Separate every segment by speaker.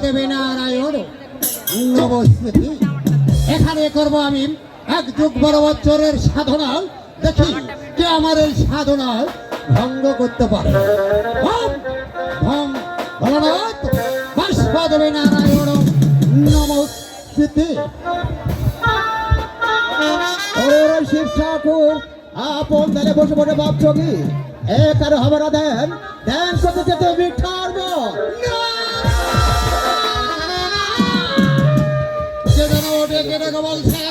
Speaker 1: দেবী নারায়ণ নমস্তে। এখানে করবো আমি এক যুগ বড় বছরের সাধনা, দেখি কে আমার এই সাধনা ভঙ্গ করতে পারে। ভোলানাথ বাষ্প দেবী নারায়ণ নমস্তে। শিব ঠাকুর আপন ধারে বসে বসে ভাবছো কি এখানে হবে না? দেন দেন করতে যেতে মিঠার বলছে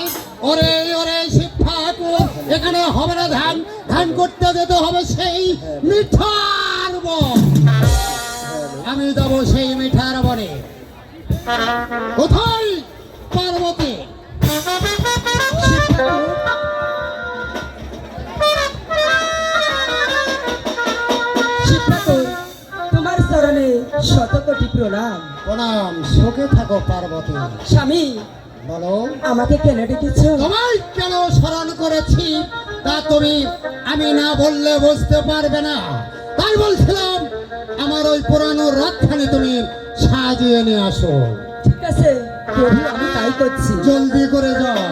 Speaker 1: ওরে ওরে শিব ঠাকুর এখানে হবে না, ধান ধান করতে যেতে হবে সেই মিঠার বন। আমি যাবো সেই মিঠার বনে। কোথায়? পার্বতী।
Speaker 2: তোমার চরণে শত কোটি প্রণাম।
Speaker 1: প্রণাম। সুখে থাকো পার্বতী।
Speaker 2: স্বামী
Speaker 1: বলো,
Speaker 2: আমাকে কেন ডেকেছো?
Speaker 1: তোমায় কেন স্মরণ করেছি তা তুমি আমি না বললে বুঝতে পারবে না, তাই বলছিলাম আমার ওই পুরানো রথখানি তুমি সাজিয়ে নিয়ে আসো।
Speaker 2: ঠিক আছে প্রভু, আমি তাই করছি।
Speaker 1: জলদি করে যাও।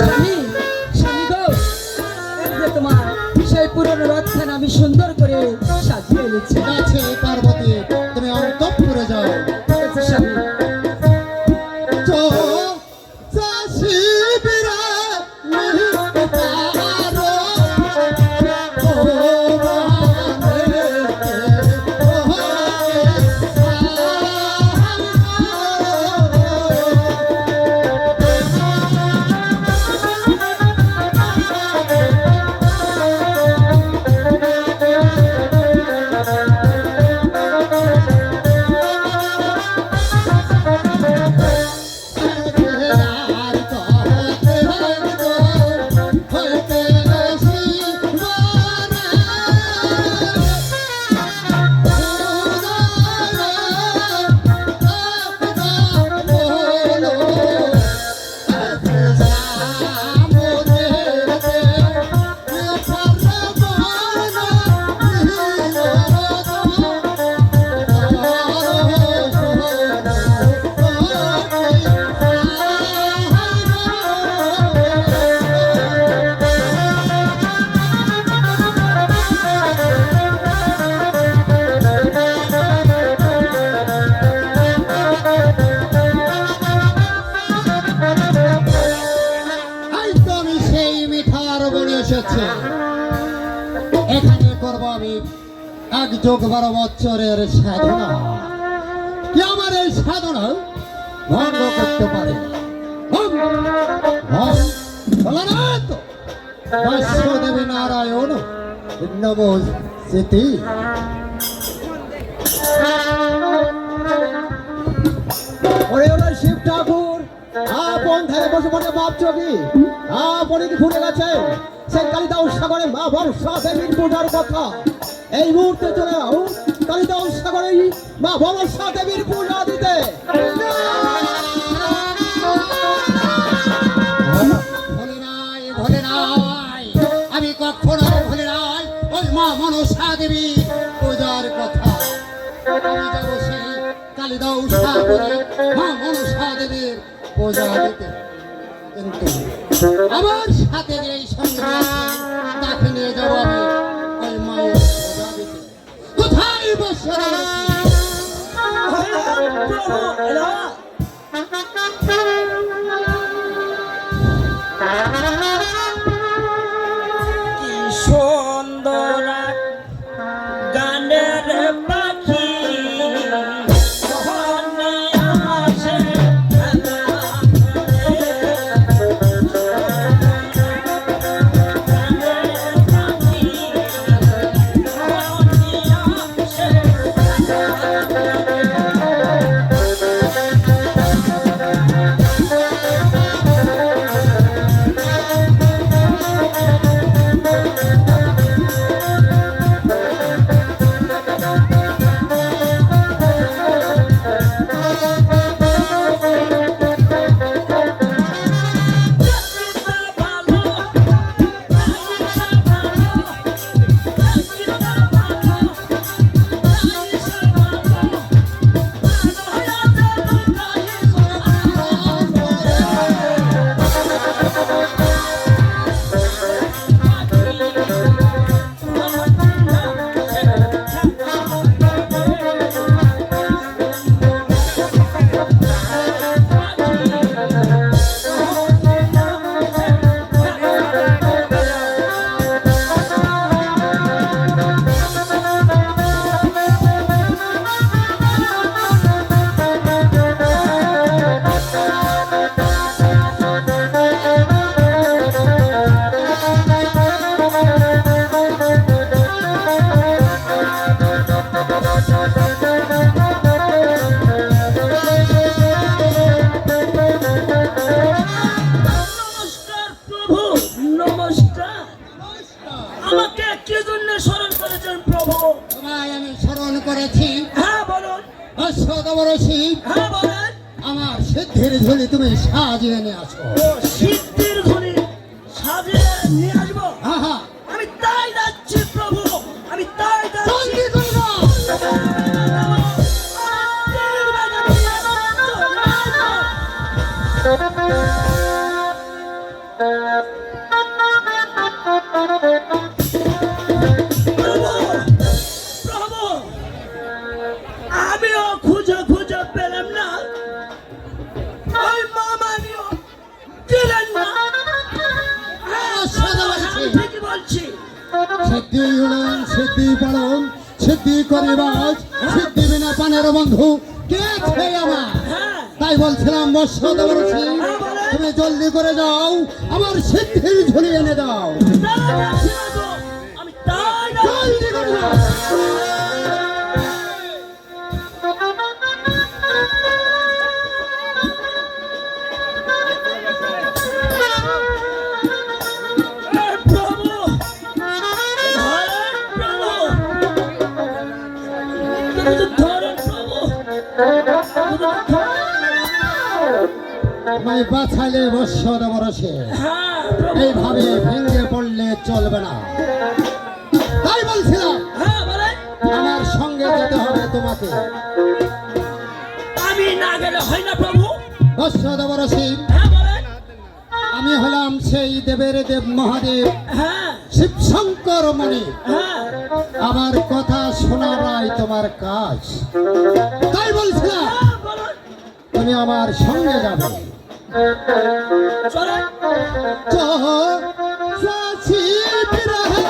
Speaker 2: স্বামী, স্বামী গো, এই যে তোমার সেই পুরনো রথখানা আমি সুন্দর করে সাজিয়ে এনেছি।
Speaker 1: ঠিক আছে পার্বতী, তুমি অন্তঃপুরে যাও।
Speaker 2: ঠিক আছে স্বামী।
Speaker 1: এখানে করবো আমি 1 যোগ 12 বছরের সাধনা। কি আমার এই সাধনা ভঙ্গ করতে পারে? দেবী নারায়ণ নমস্তে।
Speaker 3: ওরে ওরে শিব ঠাকুর, আপন ধারে বসে বসে ভাবছো কি? আপনি কি ভুলে গেছেন সেই কালিদাস সাগরে মা বর্ষা দেবীর পূজার কথা? এই মুহূর্তে চলে যাও কালিদাস সাগরে মা বর্ষা দেবীর পূজা দিতে।
Speaker 1: ভুলে নাই, ভুলে নাই, আমি কখনো ভুলে নাই ওই মা মনসা দেবী পূজার কথা। আমি যাবো সেই কালিদাস সাগরে মা মনসা দেবীর পূজা দিতে, কিন্তু আমার সাথে যে এই সঙ্গে আছে, তাকে নিয়ে যাবো আমি ওই মায়ের পূজা দিতে। কোথায় বসে
Speaker 2: কি সুন্দর গানের পাখি আমাকে কি জন্য স্মরণ করেছেন প্রভু?
Speaker 1: তোমায় আমি স্মরণ করেছি।
Speaker 2: হ্যাঁ বলুন।
Speaker 1: অশ্বতবরশী,
Speaker 2: হ্যাঁ বলেন।
Speaker 1: আমার সিদ্ধির ঝুলি তুমি সাজিয়ে নিয়ে আসো।
Speaker 2: ও সিদ্ধির ঝুলি সাজিয়ে নিয়ে আসবো?
Speaker 1: আহা,
Speaker 2: আমি
Speaker 4: প্রভু, আমিও খুঁজে খুঁজে পেলাম না, ওই মামানিও দিলেন না। হ্যাঁ, আমি ঠিকই বলছি।
Speaker 1: সিদ্ধি হলেন সিদ্ধি পালন সিদ্ধি করিবাজ সিদ্ধি বিনা পানের বন্ধু কে আছে আমার?
Speaker 4: হ্যাঁ,
Speaker 1: তাই বলছিলাম বর্ষ দেবরসি তুমি জলদি করে যাও আমার সিদ্ধির ঝুলি এনে দাও।
Speaker 4: তাই যাচ্ছি না গো, আমি তাই যাচ্ছি।
Speaker 1: জলদি করে যাও।
Speaker 4: প্রভু, ধরেন প্রভু, কিন্তু ধরেন প্রভু,
Speaker 1: আমায় বাঁচালে বর্ষ দেবরসে
Speaker 4: হ্যাঁ প্রভু,
Speaker 1: এইভাবে ভেঙে পড়লে চলবে না। তাই বলছিলাম
Speaker 4: হ্যাঁ বলেন।
Speaker 1: আমার সঙ্গে যেতে হবে তোমাকে।
Speaker 4: আমি না গেলে হয় না প্রভু।
Speaker 1: বর্ষ দেবরসি
Speaker 4: হ্যাঁ বলেন।
Speaker 1: আমি হলাম সেই দেবের দেব মহাদেব
Speaker 4: হ্যাঁ
Speaker 1: শিবশঙ্কর মণি।
Speaker 4: হ্যাঁ,
Speaker 1: আমার কথা শোনারাই তোমার কাজ। তাই বলছিলাম
Speaker 4: হ্যাঁ বলেন।
Speaker 1: তুমি আমার সঙ্গে যাবে।
Speaker 4: চলেন।
Speaker 1: চাচি বিরহে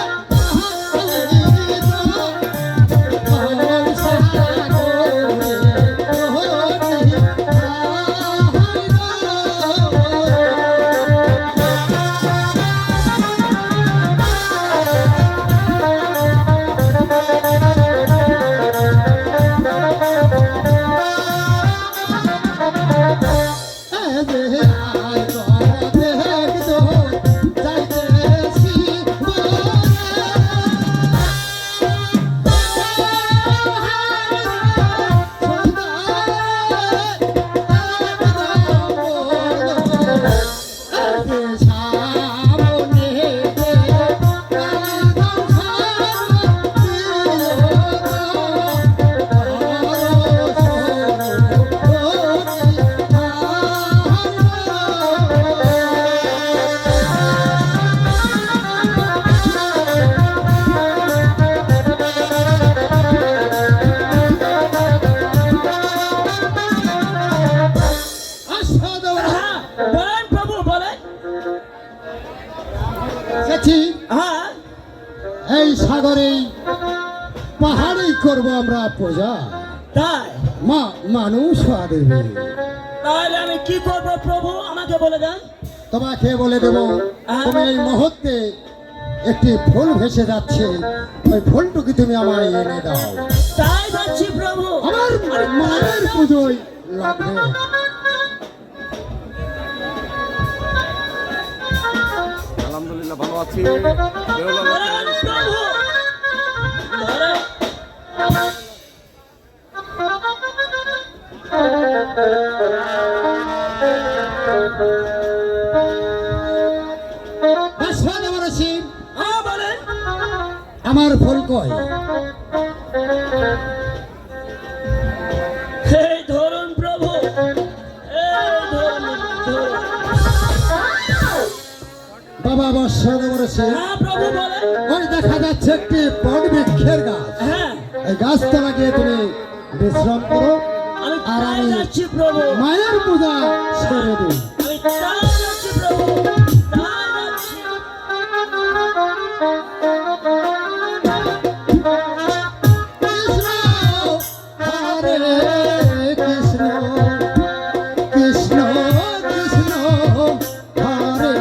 Speaker 4: হ্যাঁ বলেন প্রভু, বলেন। হ্যাঁ,
Speaker 1: এই সাগরেই পাহাড়েই করব আমরা পূজা।
Speaker 4: তাই
Speaker 1: মানুষ দেবে।
Speaker 4: তাহলে আমি কি করব প্রভু, আমাকে বলে দেন।
Speaker 1: তোমাকে বলে দেব তুমি এই মুহূর্তে একটি ফুল ভেসে যাচ্ছে, ওই ফুলটুকি তুমি আমায় এনে দাও।
Speaker 4: তাই যাচ্ছি প্রভু।
Speaker 1: আমার মায়ের পুজোয় লাগবে।
Speaker 5: আলহামদুলিল্লাহ ভালো আছি।
Speaker 4: বলেন প্রভু, বলেন। হ্যাঁ বলেন।
Speaker 1: আমার ফুল কই?
Speaker 4: এই ধরুন প্রভু, এই ধরুন, ধরুন।
Speaker 1: বাবা বর্ষ দেবরসি
Speaker 4: হ্যাঁ প্রভু বলেন।
Speaker 1: ওই দেখা যাচ্ছে একটি বট বৃক্ষের গাছ।
Speaker 4: হ্যাঁ,
Speaker 1: এই গাছটা লাগিয়ে তুমি বিশ্রাম করো
Speaker 4: আমি
Speaker 1: আর
Speaker 4: তাই
Speaker 1: আমি
Speaker 4: যাচ্ছি প্রভু।
Speaker 1: মায়ের পূজা ছেড়ে দিই।
Speaker 4: আমি তাই যাচ্ছি প্রভু, তাই যাচ্ছি।
Speaker 1: কৃষ্ণ হরে কৃষ্ণ কৃষ্ণ কৃষ্ণ হরে হরে।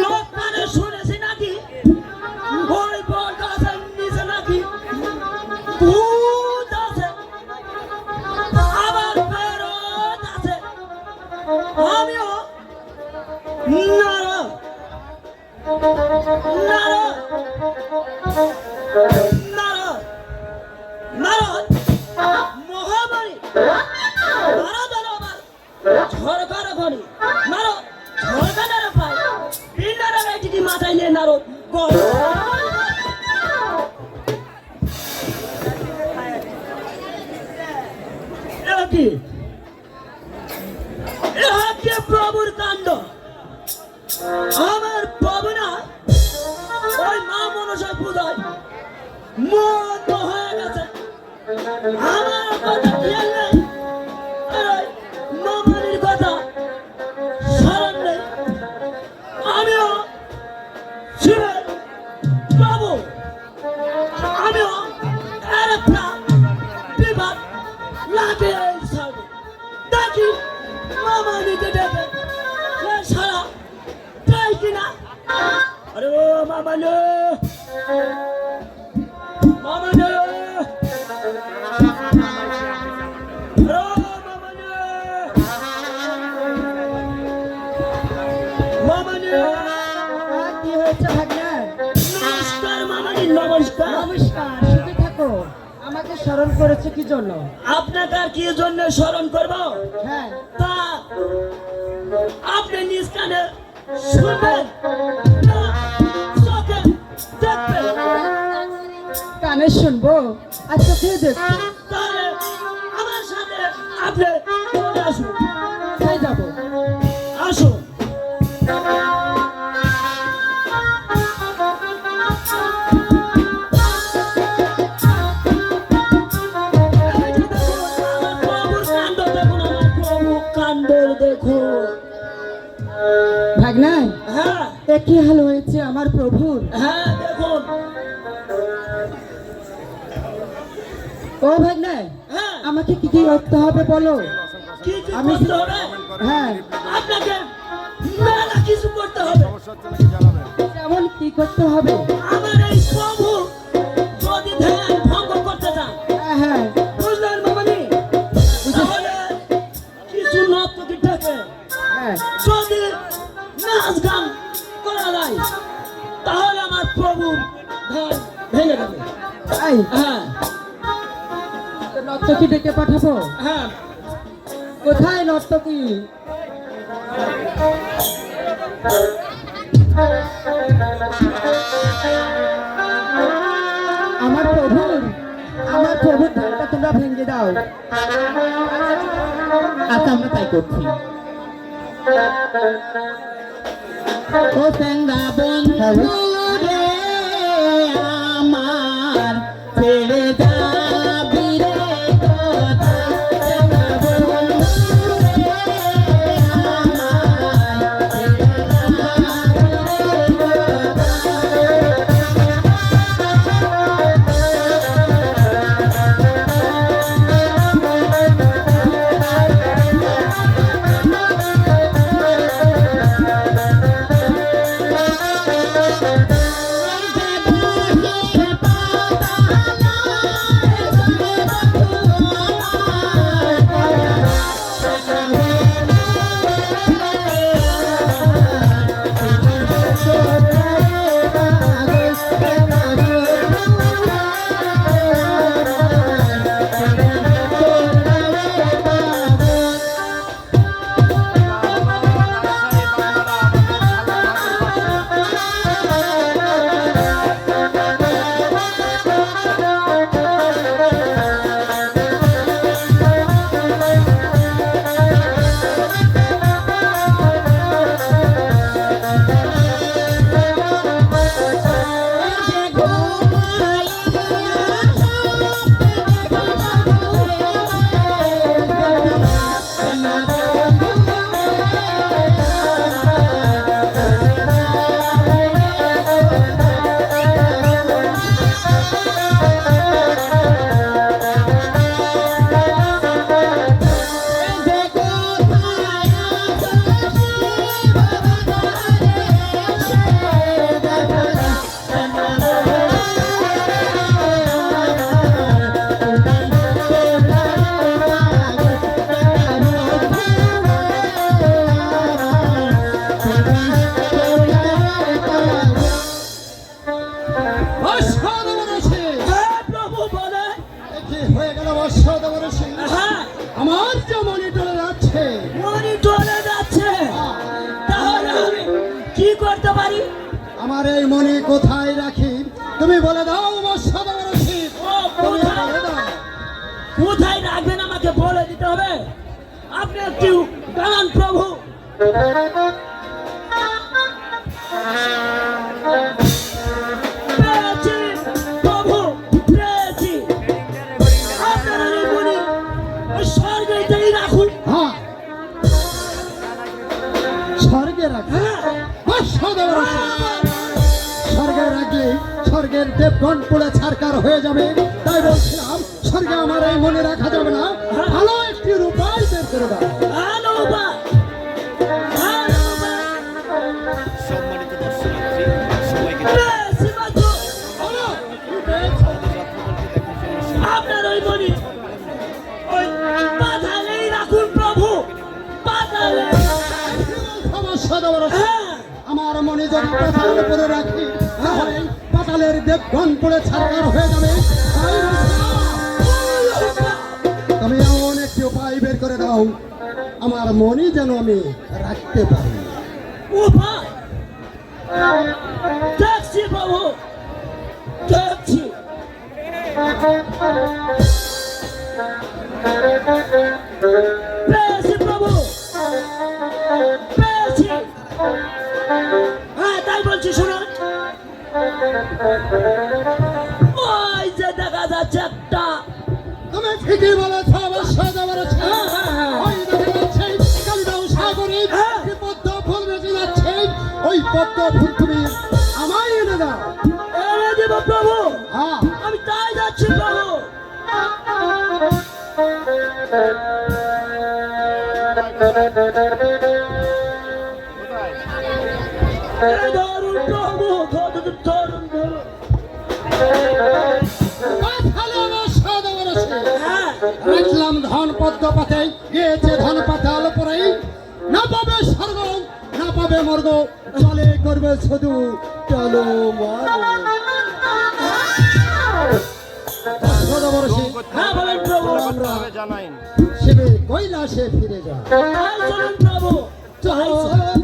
Speaker 4: লোক কানে শুনেছি নাকি ওই বট গাছের নিচে নাকি ভূত আছে, আবার বেরোত আছে। আমিও নারদ নারদ নারদ নারদ মহাবলী নারদ হলো আমার ঝড়কার ঘড়ি, নারদ ঝড়কানের পায় পিন্ডারের একটি মাথায় নিয়ে নারদ গড়। কি প্রভুর কাণ্ড, আমার প্রভু না ওই মা মনসা পূজায় মত হয়ে গেছে। আমার কথা খেয়াল নেই, আর ওই মামারির কথা স্মরণ নেই। আমিও শিবের প্রভু, আমিও আর একটা বিভাগ লাগিয়ে ছাড়ব। দেখি মামারিকে ডেকে সে সারা দেয় কিনা। আরে ও মামানো মামানো
Speaker 2: কি হয়েছে ভাগ্না?
Speaker 4: নমস্কার মামাজি, নমস্কার।
Speaker 2: নমস্কার, শুধু থাকো। আমাকে স্মরণ করেছে কি জন্য?
Speaker 4: আপনাকে আর কি জন্য স্মরণ করব?
Speaker 2: হ্যাঁ,
Speaker 4: তা আপনি নিজ কানে শুনবেন না চোখে দেখবেন?
Speaker 2: কানে শুনবো আর চোখে দেখবো।
Speaker 4: তাহলে আমার সাথে আপনি চলে আসুন।
Speaker 2: কোথায় যাবো?
Speaker 4: আসুন।
Speaker 2: ভাগ্না,
Speaker 4: হ্যাঁ
Speaker 2: এ কি হাল হয়েছে আমার প্রভুর?
Speaker 4: হ্যাঁ দেখুন।
Speaker 2: ও ভাগ্না,
Speaker 4: হ্যাঁ
Speaker 2: আমাকে কি কি করতে হবে বলো?
Speaker 4: কি কি
Speaker 2: আমি-
Speaker 4: করতে হবে?
Speaker 2: হ্যাঁ,
Speaker 4: আপনাকে মেলা কিছু করতে হবে।
Speaker 2: যেমন কি করতে হবে?
Speaker 4: আমার এই প্রভু যদি ধ্যান ভঙ্গ করতে চান,
Speaker 2: হ্যাঁ হ্যাঁ,
Speaker 4: বুঝলেন মামানি? তাহলে কিছু নর্তকী ডেকে
Speaker 2: হ্যাঁ,
Speaker 4: যদি নাচ গান করা যায়, তাহলে আমার প্রভু ধ্যান ভেঙে যাবে।
Speaker 2: এই
Speaker 4: হ্যাঁ
Speaker 2: তো নর্তকী ডেকে পাঠাবো?
Speaker 4: হ্যাঁ
Speaker 2: কোথায় নর্তকী? আমার প্রভুর ধানটা তোমরা ভেঙে দাও।
Speaker 1: আচ্ছা, আমরা তাই করছি। ও চেঙ্গা বন্ধু রে আমার, ছেড়ে যাবি রে কোথায়? চেঙ্গা বন্ধু রে আমার, ছেড়ে যাবি রে কোথায়? আমার এই মনে কোথায় রাখি তুমি বলে দাও বৎসদবরসী, তুমি বলে দাও।
Speaker 4: কোথায় রাখবেন আমাকে বলে দিতে হবে। আপনি একটু দাঁড়ান প্রভু। পেয়েছি প্রভু, পেয়েছি। আপনারা এই মনে ওই স্বর্গেই রাখুন।
Speaker 1: হ্যাঁ, স্বর্গে রাখি বৎসদবরসী। স্বর্গে রাখলে স্বর্গের দেবগণ পুড়ে ছারকার হয়ে যাবে। তাই বলছিলাম স্বর্গে আমার এই মনে রাখা যাবে না, ভালো একটি উপায় বের করে দাও।
Speaker 4: ভালো বা ভালো বা
Speaker 5: সম্মানিত দর্শনার্থী সবাইকে
Speaker 4: পেয়েছি মাত্র।
Speaker 1: বলো, কি পেয়েছো?
Speaker 4: আপনার ওই মনে ওই পাতালেই রাখুন প্রভু, পাতালে।
Speaker 1: বৎসদবরসী,
Speaker 4: হ্যাঁ,
Speaker 1: আমার মনে যদি পাতালের উপরে রাখি তাহলে পাতালের দেবগণ পুড়ে ছারকার হয়ে যাবে। তাই বলছিলাম, তুমি এমন একটি উপায় বের করে দাও আমার মনে যেন আমি রাখতে পারি।
Speaker 4: উপায় দেখছি প্রভু, দেখছি। পেয়েছি প্রভু, পেয়েছি। হ্যাঁ, তাই বলছি শুনুন। ওই যে দেখা যাচ্ছে একটা,
Speaker 1: তুমি ঠিকই বলেছ বৎসদবরসী।
Speaker 4: হ্যাঁ, হ্যাঁ, হ্যাঁ।
Speaker 1: ওই দেখা যাচ্ছে কালিদাও সাগরে
Speaker 4: হ্যাঁ।
Speaker 1: একটি পদ্ম ফুল বেঁচে যাচ্ছে। ওই পদ্ম ফুল তুমি আমায় এনে দাও।
Speaker 4: এনে দেব প্রভু।
Speaker 1: হ্যাঁ,
Speaker 4: আমি তাই যাচ্ছি প্রভু। এই ধরুন প্রভু, ধরুন, ধরুন, ধরুন।
Speaker 1: পাতালে বৎসদবরসী।
Speaker 4: হ্যাঁ,
Speaker 1: রাখলাম ধন পদ্ম পাতে, গিয়েছে ধন পাতাল পরেই। না পাবে স্বর্গ, না পাবে মর্গ, চলে করবে শুধু চলো বৎসদবরসী।
Speaker 4: হ্যাঁ বলেন প্রভু।
Speaker 1: আমরা
Speaker 5: জানাইন
Speaker 1: শিবে কৈলাসে ফিরে যাও।
Speaker 4: তাই চলুন প্রভু। তাই চলুন।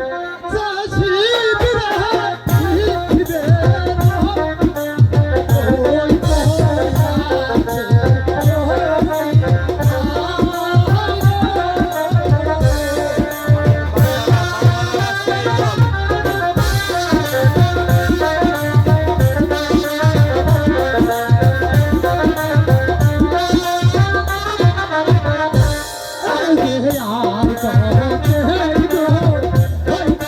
Speaker 1: আর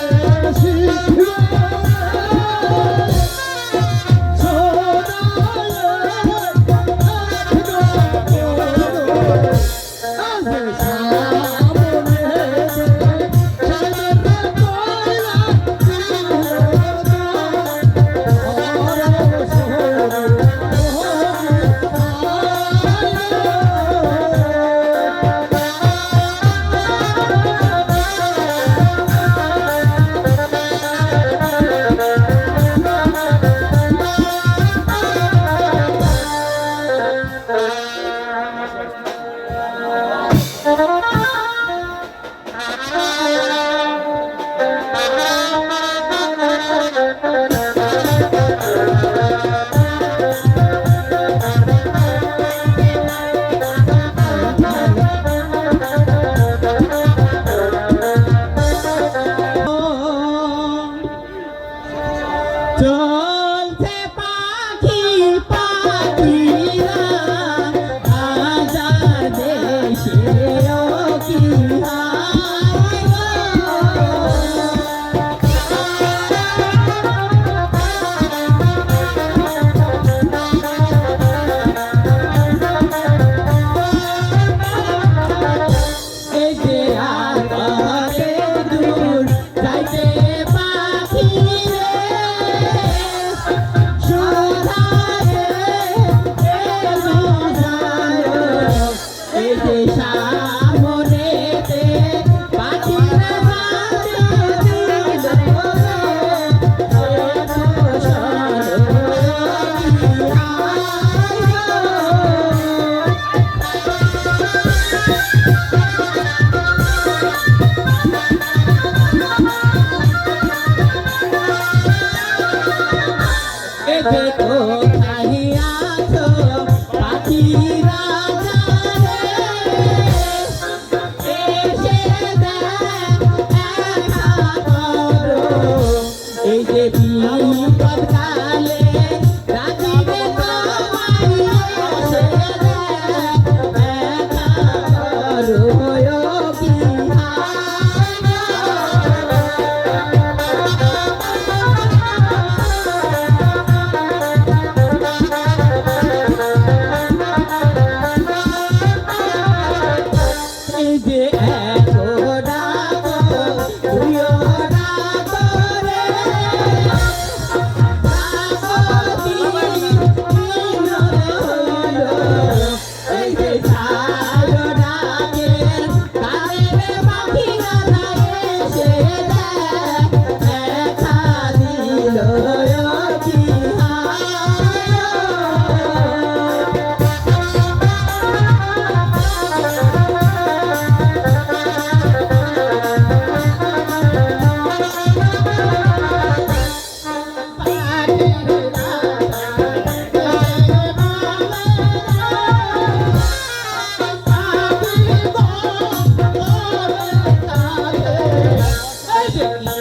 Speaker 3: এই যে কি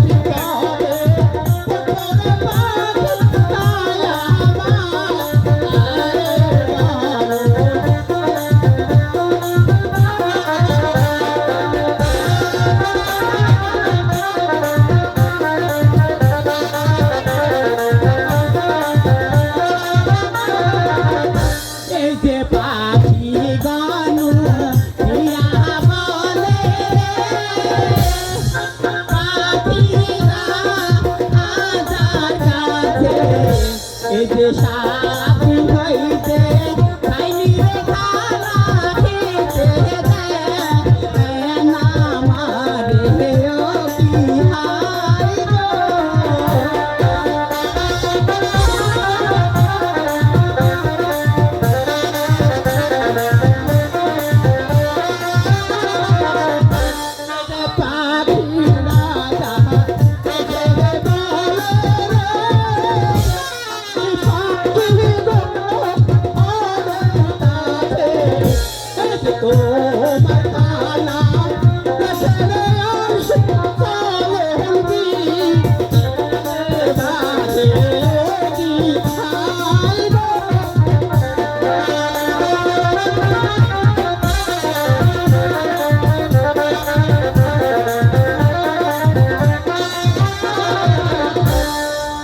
Speaker 3: বিপদে পড়ে পাখি ছায়া এই যে পাখি গানু ইয়া বলে পাখিরা আজার কাছে এই যে সাথী হইতে খাইনি রে খালা খেতে দেয় না মারে ও কি হাই গো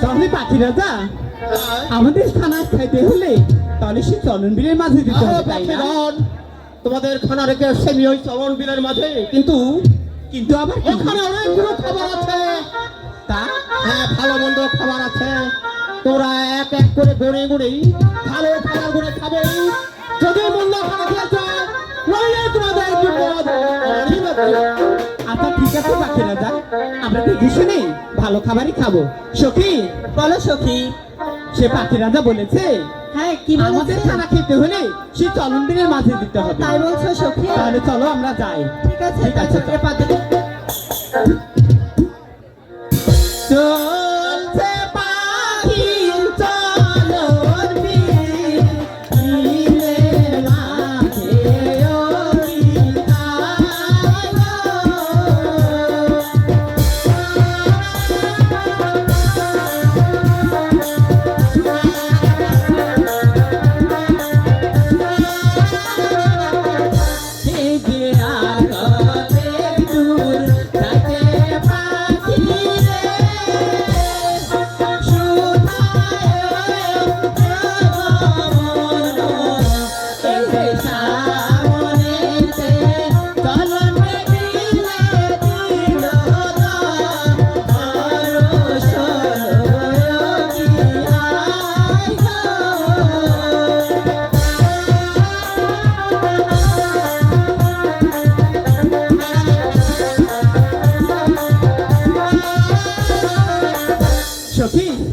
Speaker 3: তাহলে পাখি রাজা আমাদের খানা খাইতে হলে তাহলে সে চলন বিলের মাঝে দিতে হবে তাই না? তোমাদের খানা রেখে সেমি ওই চলন বিলের মাঝে কিন্তু কিন্তু আবার ওখানে অনেকগুলো খাবার আছে তা হ্যাঁ ভালো মন্দ খাবার আছে তোরা এক এক করে গড়ে গড়েই ভালো খাবার গড়ে খাবে যদি মন্দ খাবার খেয়েছো নইলে তোমাদের বিপদ আচ্ছা ঠিক আছে পাখি রাজা আমরা দেখে শুনে ভালো খাবারই খাবো সখী বলো সখী সে পাখি রাজা বলেছে
Speaker 2: হ্যাঁ কি
Speaker 3: আমাদের
Speaker 2: বলছে?
Speaker 3: খানা খেতে হলে সে চলন দিনের মাঝে দিতে হবে
Speaker 2: তাই বলছো সখী?
Speaker 3: তাহলে চলো আমরা যাই
Speaker 2: ঠিক আছে
Speaker 3: ঠিক আছে,
Speaker 2: তাহলে পাদুকে
Speaker 3: চলছে পাখি চলন বিলের মাঝে ও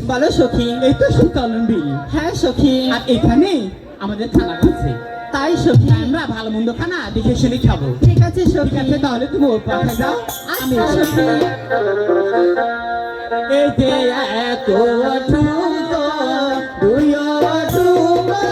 Speaker 3: বলো সখী এই তো সুচলন বিল হ্যাঁ সখী আর এখানে আমাদের খানা আছে তাই সখী আমরা ভালো মন্দ খানা দেখে শুনে খাবো ঠিক আছে সখী ঠিক আছে তাহলে তুমি ওর পাশে যাও আমি সখী এই যে এত ঠুকো দুই ঠুকো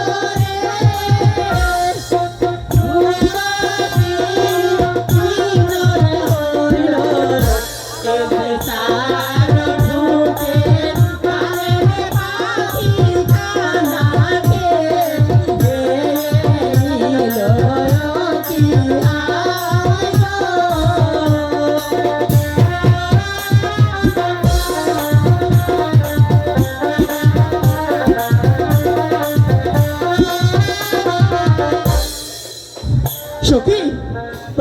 Speaker 3: সখী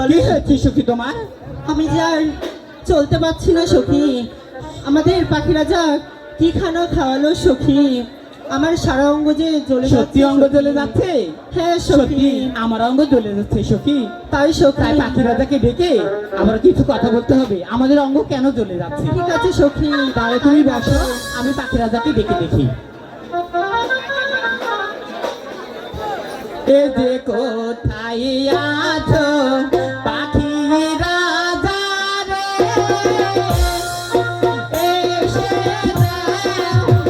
Speaker 3: কি হয়েছে সখী তোমার
Speaker 2: আমি যে আর চলতে পারছি না সখী আমাদের পাখিরা যা কি খানা খাওয়ালো সখী আমার সারা অঙ্গ যে জ্বলে
Speaker 3: সত্যি অঙ্গ জ্বলে যাচ্ছে
Speaker 2: হ্যাঁ
Speaker 3: সত্যি
Speaker 2: সখী
Speaker 3: আমার অঙ্গ জ্বলে যাচ্ছে সখী
Speaker 2: তাই সখী
Speaker 3: তাই পাখি রাজাকে ডেকে আবার কিছু কথা বলতে হবে আমাদের অঙ্গ কেন জ্বলে যাচ্ছে
Speaker 2: ঠিক আছে সখী
Speaker 3: তাহলে তুমি বসো আমি পাখি রাজাকে ডেকে দেখি এ যে কোথায় আছো পাখি রাজা রে এসে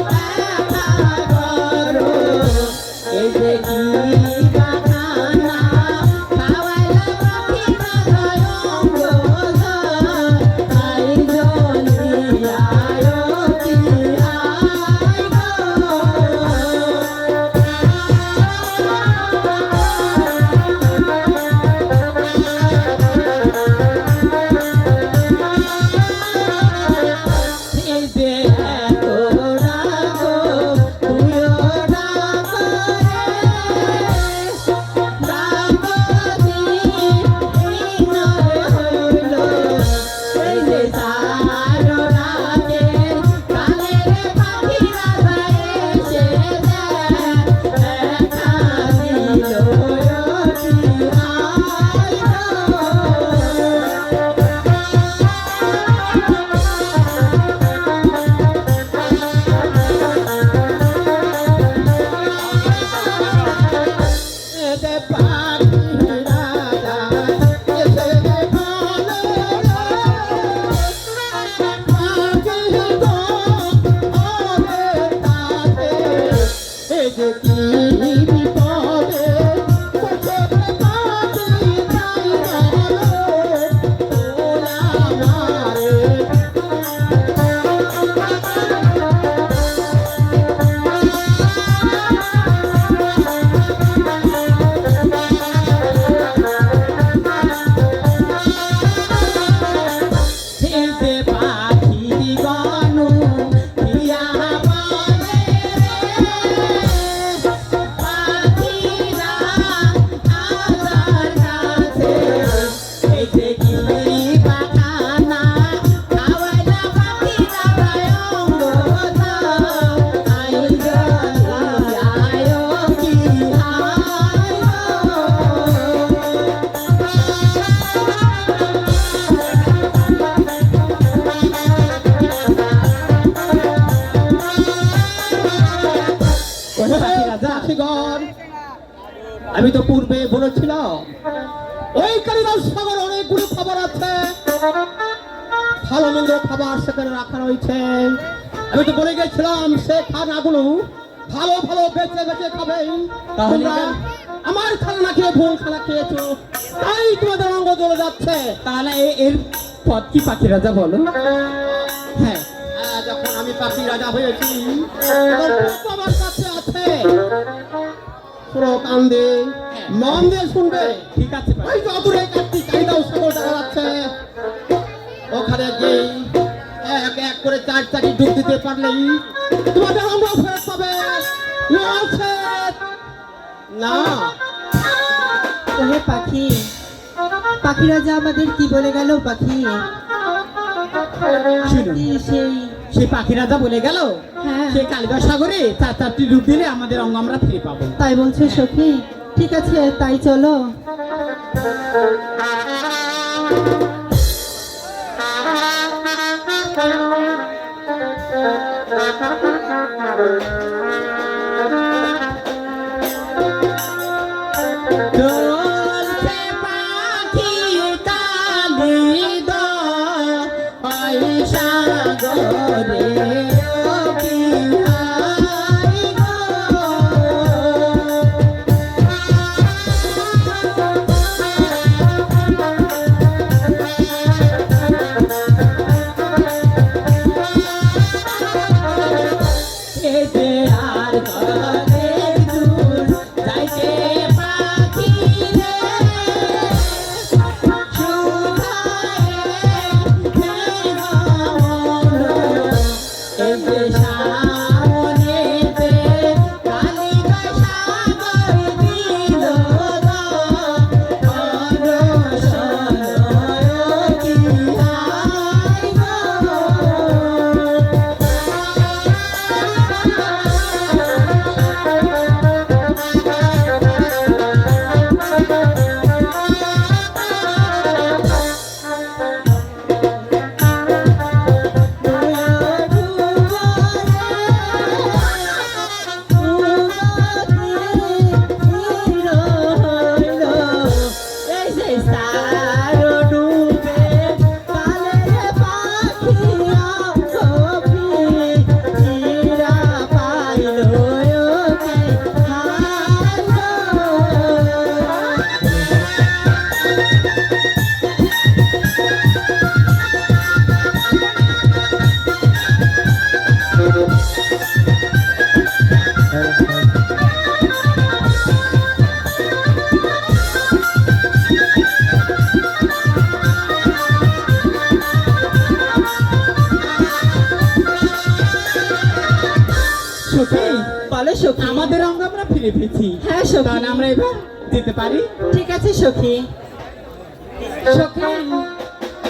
Speaker 3: দেখা করো এই যে কি বাগানা খাওয়াইলা পাখি রাজা অঙ্গ খাইল কি বিপদে চোখে কাটি যাই বলো ওরা আমারে
Speaker 4: ছেড়ে পাখি গনু হিয়া বলে পাখিরা আদার কাছে এই যে কি পাখানা খাওয়াইলা পাখিরা অঙ্গ আই আয় কি
Speaker 3: পাখিগণ, আমি তো পূর্বে বলেছিলাম ওই কালিদাস সাগর অনেকগুলো খাবার আছে, ভালো মন্দ খাবার সেখানে রাখা রয়েছে। আমি তো বলে গেছিলাম সে খানাগুলো ভালো ভালো বেছে বেছে খাবে।
Speaker 4: তাহলে
Speaker 3: তোমরা আমার খানা না খেয়ে ভুল খানা খেয়েছো, তাই তোমাদের অঙ্গ জ্বলে যাচ্ছে।
Speaker 4: তাহলে এর পথ কি পাখি রাজা বলো?
Speaker 3: হ্যাঁ, যখন আমি পাখি রাজা হয়েছি তখন সব আমার কাছে আছে। পুরো কান্দে মন দিয়ে শুনবে।
Speaker 4: ঠিক আছে পাখি।
Speaker 3: ওই যদুরে কাটতি কালিদাস সাগর দেখা যাচ্ছে, ওখানে গিয়ে এক এক করে 4 ডুব দিতে পারলেই তোমাদের অঙ্গ ফেরত পাবে। আছে না
Speaker 2: ওহে পাখি, পাখি রাজা আমাদের কি বলে গেল পাখি?
Speaker 4: শুনুন, সেই পাখি রাজা বলে গেল
Speaker 2: হ্যাঁ।
Speaker 4: সে কালিদাস সাগরে 4টি ডুব দিলে আমাদের অঙ্গ আমরা ফিরে পাবো।
Speaker 2: তাই বলছো সখী? ঠিক আছে, তাই চলো।
Speaker 4: চলছে পাখি কালিদাস ওই সাগরে ও কি হাই গো। এতে আর অনেক দূর যাইতে পাখি রে, সুধায়ে মেঘমন। এতে সামনেতে কালিদাস সাগর দিল অনশন কি হাই গো। সখী,
Speaker 2: বলো সখী।
Speaker 4: আমাদের অঙ্গ আমরা ফিরে পেয়েছি।
Speaker 2: হ্যাঁ সখী।
Speaker 4: তাহলে আমরা এবার যেতে পারি।
Speaker 2: ঠিক আছে সখী।
Speaker 4: সখী,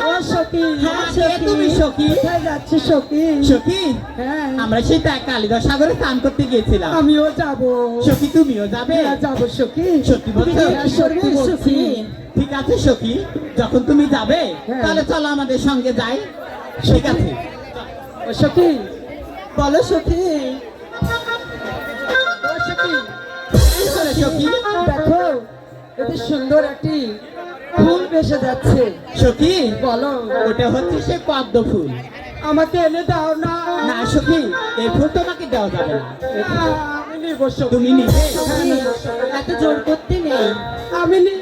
Speaker 4: ও সখী,
Speaker 2: হ্যাঁ,
Speaker 4: কে
Speaker 2: সখী।
Speaker 4: তুমি সখী?
Speaker 2: কোথায় যাচ্ছি সখী?
Speaker 4: সখী,
Speaker 2: হ্যাঁ,
Speaker 4: আমরা সেই কালিদাস সাগরে স্নান করতে গিয়েছিলাম।
Speaker 2: আমিও যাবো।
Speaker 4: সখী, তুমিও যাবে?
Speaker 2: যাবো সখী।
Speaker 4: সত্যি বলছো?
Speaker 2: হ্যাঁ, সত্যি বলছি।
Speaker 4: সখী, ঠিক আছে সখী, যখন তুমি যাবে
Speaker 2: হ্যাঁ।
Speaker 4: তাহলে চলো আমাদের সঙ্গে যাই। ঠিক আছে।
Speaker 2: ও সখী, বলো সখী।
Speaker 4: ও সখী, এই চলে সখী।
Speaker 2: দেখো, এতে সুন্দর একটি ফুল ভেসে যাচ্ছে।
Speaker 4: সখী,
Speaker 2: বলো,
Speaker 4: ওটা হচ্ছে সে পদ্ম ফুল।
Speaker 2: আমাকে এনে দাও না।
Speaker 4: না সখী, এই ফুল তোমাকে দেওয়া যাবে না।
Speaker 2: আমি নিব সখী।
Speaker 4: তুমি নিবে?
Speaker 2: হ্যাঁ, নেব সখী।
Speaker 6: এত জোর করতে নেই।
Speaker 2: আমি নিব।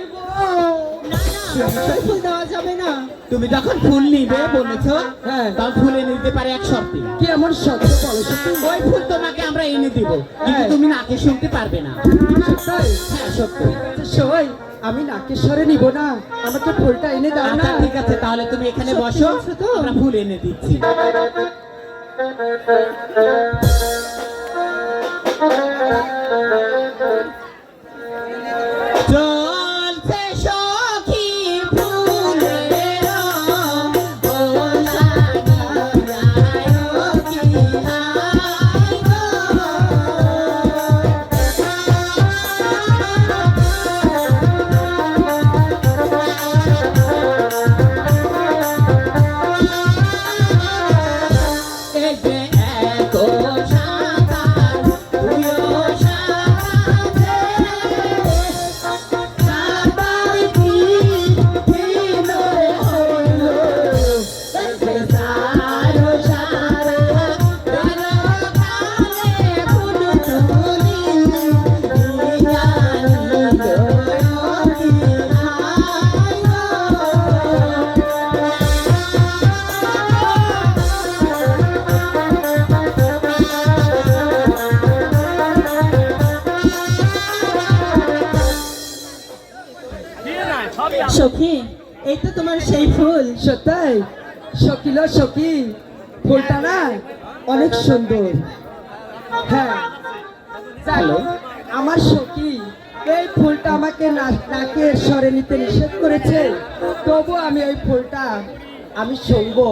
Speaker 6: সেই ফুল দেওয়া যাবে না।
Speaker 4: তুমি যখন ফুল নিবে বলেছো,
Speaker 2: হ্যাঁ।
Speaker 4: তখন ফুল এনে দিতে পারে এক শর্তে।
Speaker 2: কি এমন শব্দ বলো সখী?
Speaker 4: ওই ফুল তোমাকে আমরা এনে দিব, কিন্তু
Speaker 2: হ্যাঁ।
Speaker 4: তুমি নাকে শুনতে পারবে না।
Speaker 2: সত্যি?
Speaker 4: হ্যাঁ সত্য।
Speaker 2: আচ্ছা, সই আমি নাকেশ্বরে নিব না, আমাকে ফুলটা এনে দাও না।
Speaker 4: আচ্ছা ঠিক আছে, তাহলে তুমি এখানে
Speaker 6: সত্যি
Speaker 4: বসো,
Speaker 6: বলছো তো?
Speaker 4: আমরা ফুল এনে দিচ্ছি। চলছে সখী ফুলের রং, ও লাগায় কি হায় গো। এই যে এত সাঁতার, তুইও সাঁতারে, সাঁতার কি বিনয় হইল, এই যে সারো সারা কালো কালে ফুল তুলি, জানি কি হায় গো।
Speaker 6: সখী, এই তো তোমার সেই ফুল।
Speaker 2: সত্যি? সকিল সখী, ফুলটা না অনেক সুন্দর। হ্যাঁ জানো, আমার সখী এই ফুলটা আমাকে নাকের স্বরে নিতে নিষেধ করেছে, তবু আমি এই ফুলটা আমি শুনবো,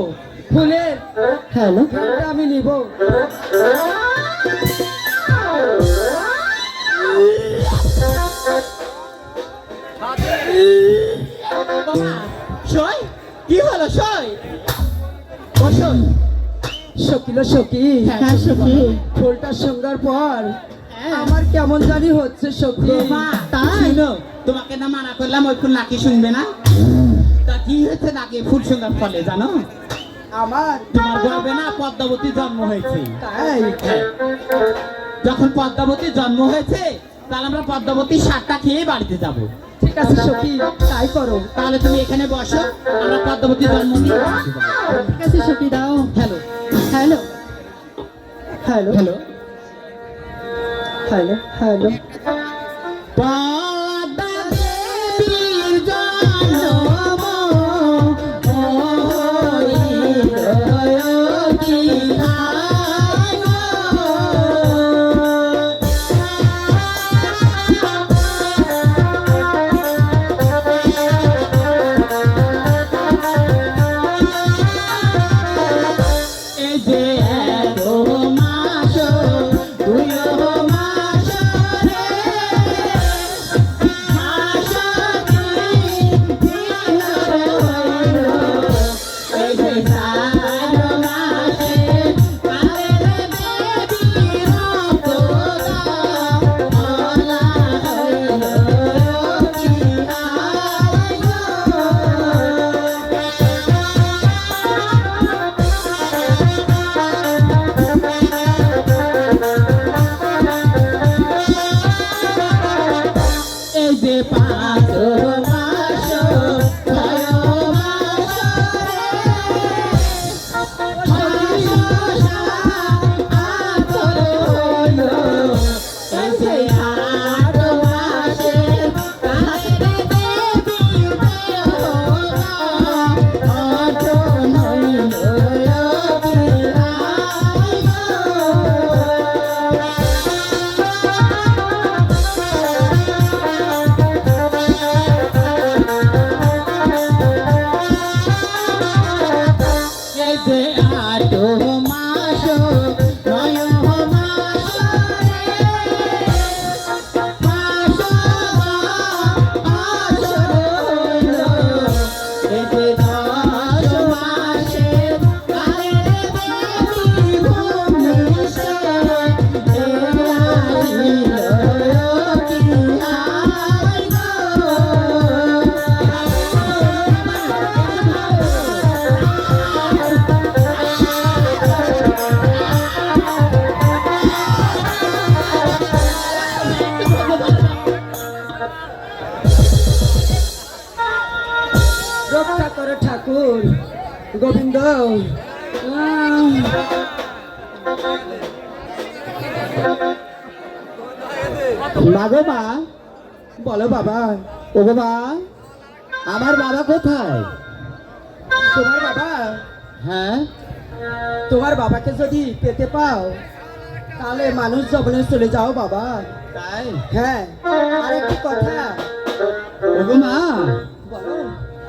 Speaker 2: ফুলের
Speaker 6: হ্যালো,
Speaker 2: ঘ্রাণটা আমি নিব।
Speaker 4: সই কি হলো সই? বসুন।
Speaker 2: সকিল সখী,
Speaker 6: হ্যাঁ সখী।
Speaker 2: ফুলটা সঙ্গার পর আমার কেমন জানি হচ্ছে সখী।
Speaker 4: মা, শুনো, তোমাকে না মানা করলাম ওই ফুল নাকি শুনবে না? তা কি হয়েছে নাকি ফুল শোনার ফলে জানো?
Speaker 2: আমার
Speaker 4: তোমার গর্বে না পদ্মাবতী জন্ম হয়েছে।
Speaker 2: তাই?
Speaker 4: হ্যাঁ। যখন পদ্মাবতীর জন্ম হয়েছে, তাহলে আমরা পদ্মাবতীর শাকটা খেয়ে বাড়িতে যাব।
Speaker 2: ঠিক আছে সখী, তাই করো।
Speaker 4: তাহলে তুমি এখানে বসো, আমরা পদ্মাবতীর জন্ম নিয়ে বাড়িতে যাবো।
Speaker 6: ঠিক আছে সখী, দাও।
Speaker 4: Hello
Speaker 6: hello,
Speaker 2: hello
Speaker 4: hello.
Speaker 2: Hello hello.
Speaker 4: Padma দেবীর জন্ম হইল কি হায় গো। এই যে এত মাস, দুইও মাস রে, মাস দিন হইল, এই যে 4 মাসে কালের দেবী রক্তদা ওলা হইল কি হায় গো। এই যে 5 মাস, 6 মাস রে, আতর হইল, এই যে 8 মাসে কালের দেবী দেওয়া অটন হইল কি হায় গো। এই যে 8 মাস, 9 মাস রে, মাস হইল, এই যে 10 মাসে কালের দেবী ভূমিষ্ঠে এলাহিল কি হায় গো।
Speaker 2: গোবিন্দ
Speaker 3: মা গো মা,
Speaker 2: বলো বাবা,
Speaker 3: ও গো মা, আমার বাবা কোথায়?
Speaker 2: তোমার বাবা,
Speaker 3: হ্যাঁ,
Speaker 2: তোমার বাবাকে যদি পেতে পাও তাহলে মানুষ জীবনে চলে যাও বাবা।
Speaker 3: তাই?
Speaker 2: হ্যাঁ, আর একটি কথা,
Speaker 3: ও গো মা,
Speaker 2: বলো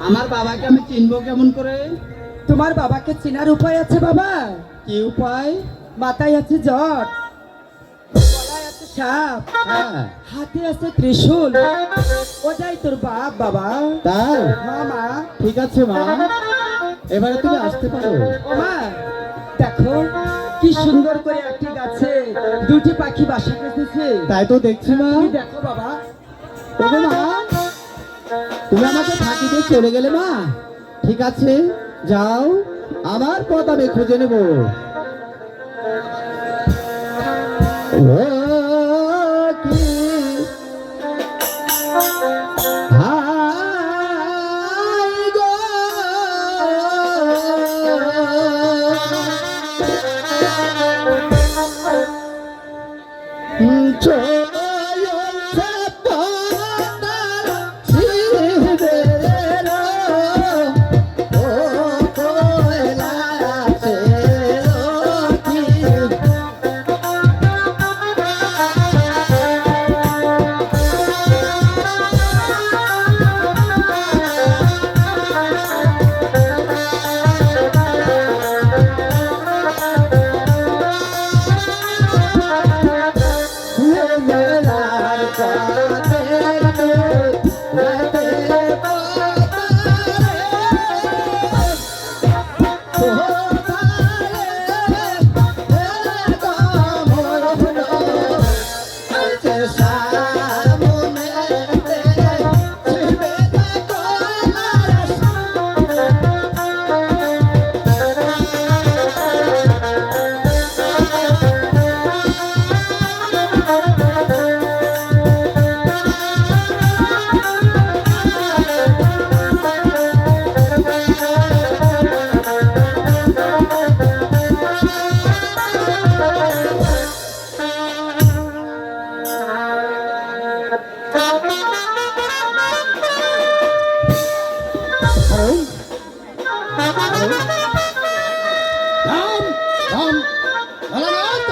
Speaker 3: আমার বাবাকে আমি চিনবো কেমন করে?
Speaker 2: তোমার বাবাকে চেনার উপায় আছে বাবা।
Speaker 3: কি উপায়?
Speaker 2: মাথায় আছে জট, গলায় আছে সাপ,
Speaker 3: হ্যাঁ,
Speaker 2: হাতে আছে ত্রিশূল, ওটাই তোর বাপ বাবা।
Speaker 3: তাই?
Speaker 2: হ্যাঁ মা।
Speaker 3: ঠিক আছে মা, এবারে তুমি আসতে পারো।
Speaker 2: ও মা, দেখো কি সুন্দর করে একটি গাছে দুটি পাখি বাসা বেঁধেছে।
Speaker 3: তাই তো দেখছি মা।
Speaker 2: তুমি দেখো বাবা।
Speaker 3: ও গো মা, তুমি আমাকে ফাঁকি দিয়ে চলে গেলে মা। ঠিক আছে, যাও, আমার পথ আমি খুঁজে নেব। ও কি হায় গো, চলছে পথ শিবের, ও কৈলাসে কি
Speaker 1: রাম রাম ভোলানাথ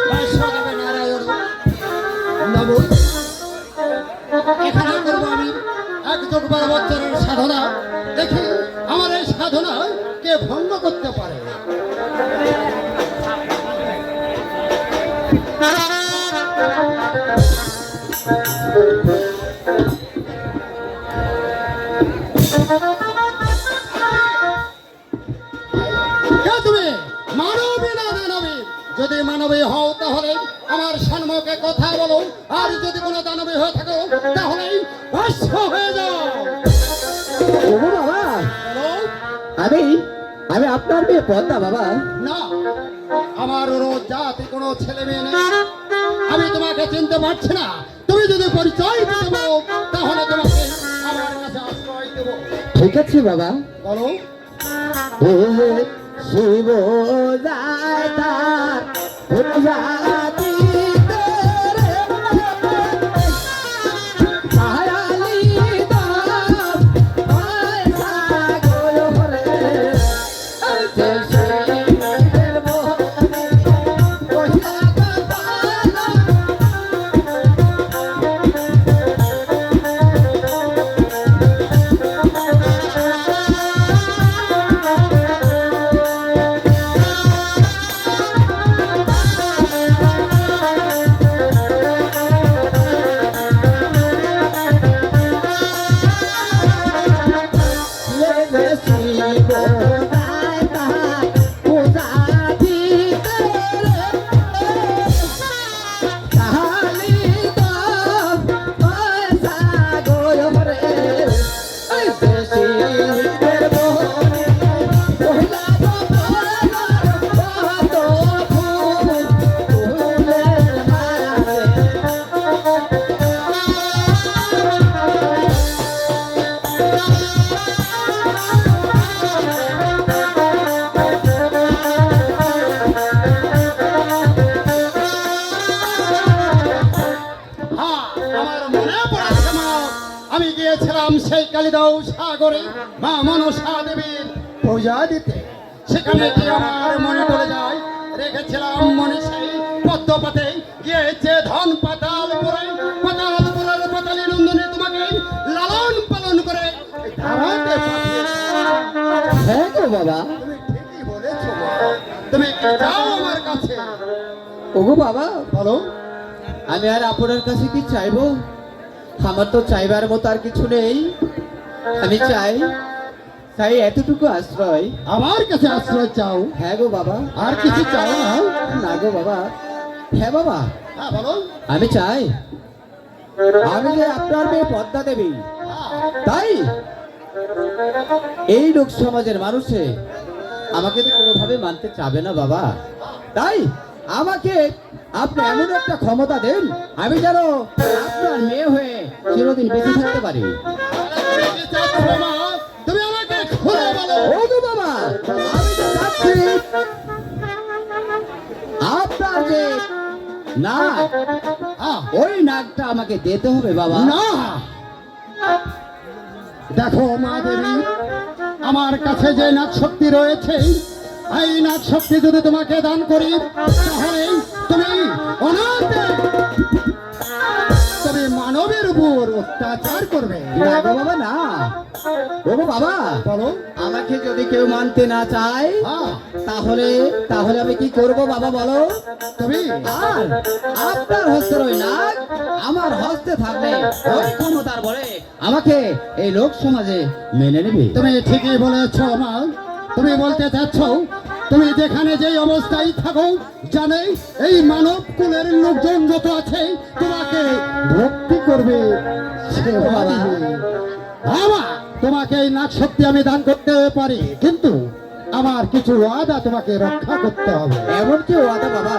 Speaker 1: বৈষ্ণবে নারায়ণ নমো। এখানে করবো আমি 1 বছরের সাধনা। দেখি আমার এই সাধনা কে ভঙ্গ করতে পারে। কে তুমি? মানবী না দানবী? যদি মানবী হও তাহলে আমার সম্মুখে কথা বলো, আর যদি কোনো দানবী হয়ে থাকো তাহলে ভস্ম হয়ে যাও।
Speaker 3: ও গো বাবা,
Speaker 1: বলো।
Speaker 3: আমি আমি আপনার মেয়ে পদ্মা বাবা।
Speaker 1: না, আমার রোজ জাতি কোনো ছেলে মেয়ে নেই। আমি তোমাকে চিনতে পারছি না। তুমি যদি পরিচয় দিতে পারো তাহলে তোমাকে আমার কাছে আশ্রয় দেবো।
Speaker 3: ঠিক আছে বাবা।
Speaker 1: বলো।
Speaker 3: হে শিব যায় তার জাতি শিব যায় তার
Speaker 1: সেই কালিদাও সাগরে মা মনসা দেবীর পূজা দিতে। সেখানে গিয়ে আমার মনে পড়ে যায়, রেখেছিলাম মনে সেই পদ্মপাতে গিয়েছে ধন পাতাল পুরাই, পাতাল পুরার পাতালি নন্দনে তোমাকে লালন পালন করে ধারাতে পাঠিয়েছে।
Speaker 3: হ্যাঁ গো বাবা।
Speaker 1: তুমি ঠিকই বলেছো মা। তুমি কি চাও আমার কাছে?
Speaker 3: ওগো বাবা,
Speaker 1: বলো।
Speaker 3: আমি আর আপনার কাছে কি চাইবো? আমার তো চাইবার মতো আর কিছু নেই। আমি চাই এতটুকু আশ্রয়।
Speaker 1: আমার কাছে আশ্রয় চাও?
Speaker 3: হ্যাঁ গো বাবা।
Speaker 1: আর কিছু চাও না?
Speaker 3: না গো বাবা। হ্যাঁ বাবা,
Speaker 1: হ্যাঁ বলো।
Speaker 3: আমি চাই আমি যে আপনার মেয়ে পদ্মা দেবী, তাই এই লোক সমাজের মানুষে আমাকে তো কোনোভাবে মানতে চাবে না বাবা। তাই আমাকে আপনি এমন একটা ক্ষমতা দেন, আমি যেন আপনার মেয়ে হয়ে চিরদিন বেঁচে থাকতে পারি।
Speaker 1: তুমি কি চাচ্ছো মা? তুমি আমাকে খুলে বলো।
Speaker 3: ও গো বাবা, আমি তো চাচ্ছি আপনার যে নাক, ওই নাকটা আমাকে দিতে হবে বাবা।
Speaker 1: না, দেখো মা দেবী, আমার কাছে যে নাক শক্তি রয়েছে, এই নাক শক্তি যদি তোমাকে দান করি, তাহলে তুমি অনাথে, তুমি মানবের উপর অত্যাচার করবে।
Speaker 3: না গো বাবা, না। ও গো বাবা,
Speaker 1: বলো।
Speaker 3: আমাকে যদি কেউ মানতে না চায়,
Speaker 1: হ্যাঁ,
Speaker 3: তাহলে আমি কি করব বাবা বলো?
Speaker 1: তুমি
Speaker 3: আর আপনার হস্তের ওই নাক আমার হস্তে থাকলে ওই ক্ষমতার বলে আমাকে এই লোক সমাজে মেনে নেবে।
Speaker 1: তুমি ঠিকই বলেছ মা। তুমি বলতে চাচ্ছ, তুমি যেখানে যেই অবস্থায় থাকো, জানে এই মানব কুলের লোকজন যত আছে তোমাকে ভক্তি করবে, সেবা দিবে। বাবা, তোমাকে এই নাক শক্তি আমি দান করতে পারি, কিন্তু আমার কিছু ওয়াদা তোমাকে রক্ষা করতে হবে।
Speaker 3: এমন কি ওয়াদা বাবা?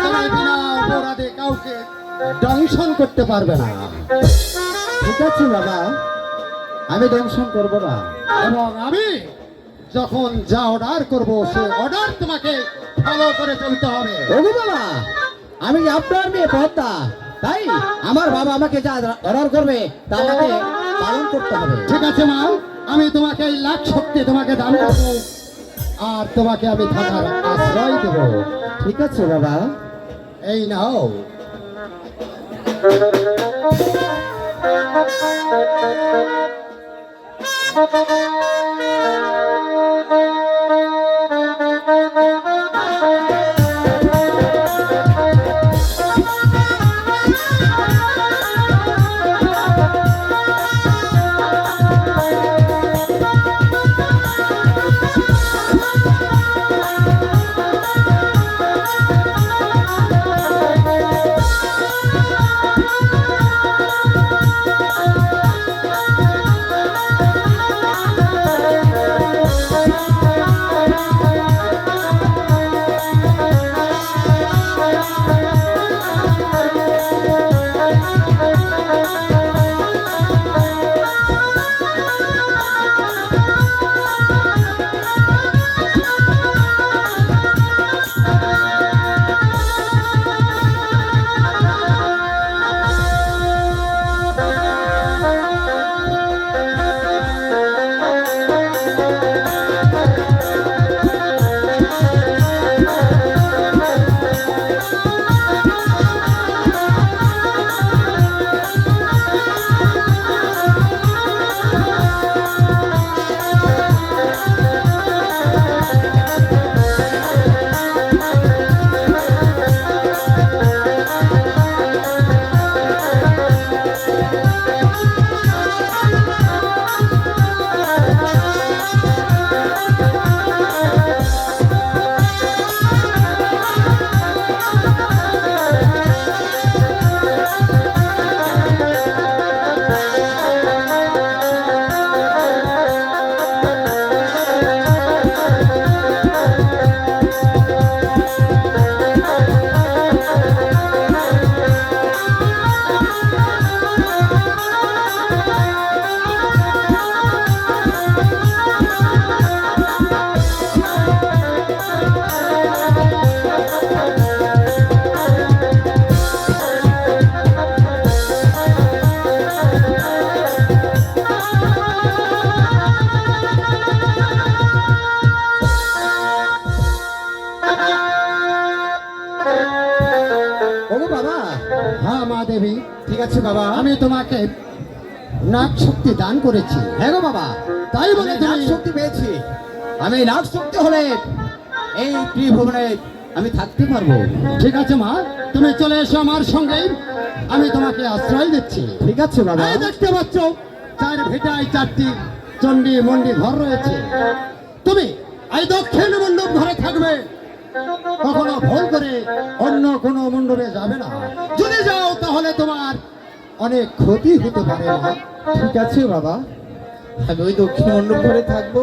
Speaker 1: তুমি বিনা অপরাধে কাউকে দংশন করতে পারবে না।
Speaker 3: ঠিক আছে বাবা, আমি দংশন করব না।
Speaker 1: এবং আমি যখন যা অর্ডার করব, সে অর্ডার তোমাকে ফলো করে চলতে হবে।
Speaker 3: ওগো বাবা, আমি আপনার মেয়ে পদ্মা, তাই আমার বাবা আমাকে যা অর্ডার করবে তা আমাকে পালন করতে হবে।
Speaker 1: ঠিক আছে মা, আমি তোমাকে এই লাখ শক্তি তোমাকে দান করবো, আর তোমাকে আমি থাকার আশ্রয় দেব।
Speaker 3: ঠিক আছে বাবা।
Speaker 1: এই নাও। দেবী,
Speaker 3: ঠিক আছে বাবা।
Speaker 1: আমি তোমাকে নাক শক্তি দান করেছি।
Speaker 3: হ্যাঁ গো বাবা,
Speaker 1: তাই বলে
Speaker 3: আমি নাগ
Speaker 1: তুমি
Speaker 3: শক্তি পেয়েছি। আমি নাগ শক্তি হলে এই ত্রিভুবনে আমি থাকতে পারবো।
Speaker 1: ঠিক আছে মা, তুমি চলে এসো আমার সঙ্গে, আমি তোমাকে আশ্রয় দিচ্ছি।
Speaker 3: ঠিক আছে বাবা।
Speaker 1: এই দেখতে পাচ্ছ, 4 ভিটায় 4টি চণ্ডী মন্ডি ঘর রয়েছে। তুমি এই দক্ষিণ মণ্ডপ ঘরে থাকবে, কখনো ভুল করে অন্য কোনো মণ্ডপে যাবে না। যদি যাও তাহলে তোমার অনেক ক্ষতি হতে পারে মা।
Speaker 3: ঠিক আছে বাবা, আমি ওই দক্ষিণ মণ্ডপ ঘরে থাকবো।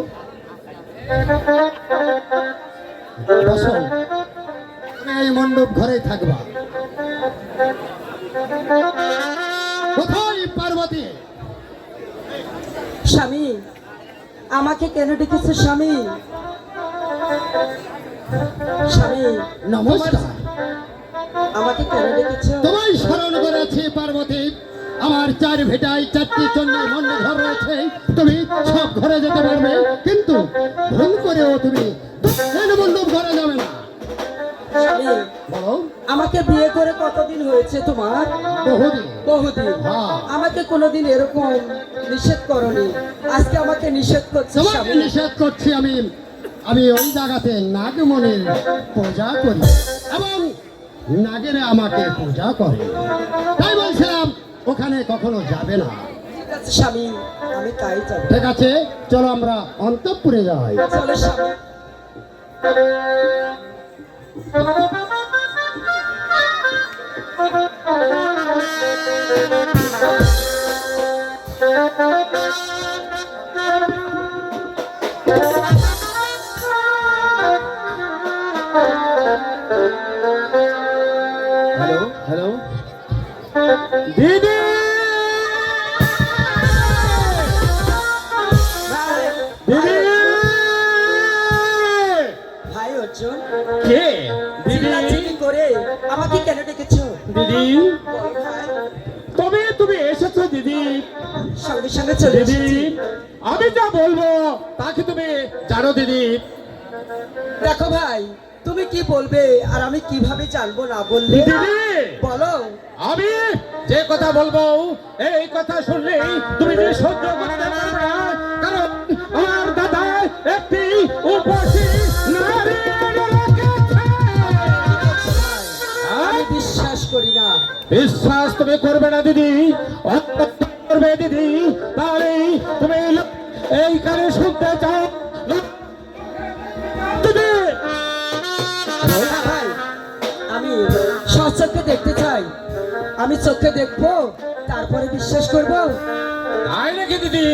Speaker 1: বসো, তুমি এই মণ্ডপ ঘরেই থাকবা। কোথায় পার্বতী?
Speaker 2: স্বামী, আমাকে কেন ডেকেছো স্বামী? স্বামী,
Speaker 1: নমস্কার।
Speaker 2: আমাকে কেন ডেকেছো?
Speaker 1: তোমায় স্মরণ করেছি পার্বতী। আমার 4 ভিটায় 4টি চণ্ডী মন্ডি ঘর রয়েছে, তুমি সব ঘরে যেতে পারবে, কিন্তু ভুল করেও তুমি দক্ষিণ মণ্ডপ ঘরে যাবে না।
Speaker 2: স্বামী,
Speaker 1: বলো।
Speaker 2: আমাকে বিয়ে করে কতদিন হয়েছে তোমার?
Speaker 1: বহুদিন।
Speaker 2: বহুদিন।
Speaker 1: হ্যাঁ।
Speaker 2: আমাকে কোনোদিন এরকম নিষেধ করনি, আজকে আমাকে নিষেধ করছো
Speaker 1: তোমাকে
Speaker 2: স্বামী।
Speaker 1: নিষেধ করছি আমি। আমি ওই জায়গাতে নাগমণির পূজা করি এবং নাগেরা আমাকে পূজা করে, তাই বলছিলাম ওখানে কখনো যাবে না।
Speaker 2: ঠিক আছে স্বামী, আমি তাই যাবো।
Speaker 1: ঠিক আছে, চলো আমরা অন্তঃপুরে যাই।
Speaker 2: চলো স্বামী।
Speaker 3: হ্যালো হ্যালো,
Speaker 1: দিদি, দিদি,
Speaker 2: ভাই অর্জুন,
Speaker 1: কে?
Speaker 2: চিল্লাচিল্লি করে আমাকে কেন ডেকেছো?
Speaker 1: দিদি,
Speaker 2: বলো ভাই।
Speaker 1: তুমি এসেছো দিদি।
Speaker 2: সঙ্গে সঙ্গে চলে
Speaker 1: দিদি,
Speaker 2: এসেছি।
Speaker 1: আমি যা বলবো তাকে তুমি জানো দিদি।
Speaker 2: দেখো ভাই, তুমি কি বলবে আর আমি কিভাবে জানবো না বললে?
Speaker 1: দিদি,
Speaker 2: বলো।
Speaker 1: আমি যে কথা বলবো এই কথা শুনলেই তুমি যে সহ্য করতে পারবে না, কারণ আমার দাদা একটি উপসী নারী রেখেছে।
Speaker 2: আমি বিশ্বাস করি না।
Speaker 1: বিশ্বাস তুমি করবে না দিদি, অত্যন্ত করবে দিদি, তাহলে তুমি এইখানে শুনতে চাও দিদি।
Speaker 2: না ভাই, আমি সচক্ষে দেখতে চাই। আমি চোখে দেখবো, তারপরে বিশ্বাস করবো।
Speaker 1: তাই নাকি দিদি?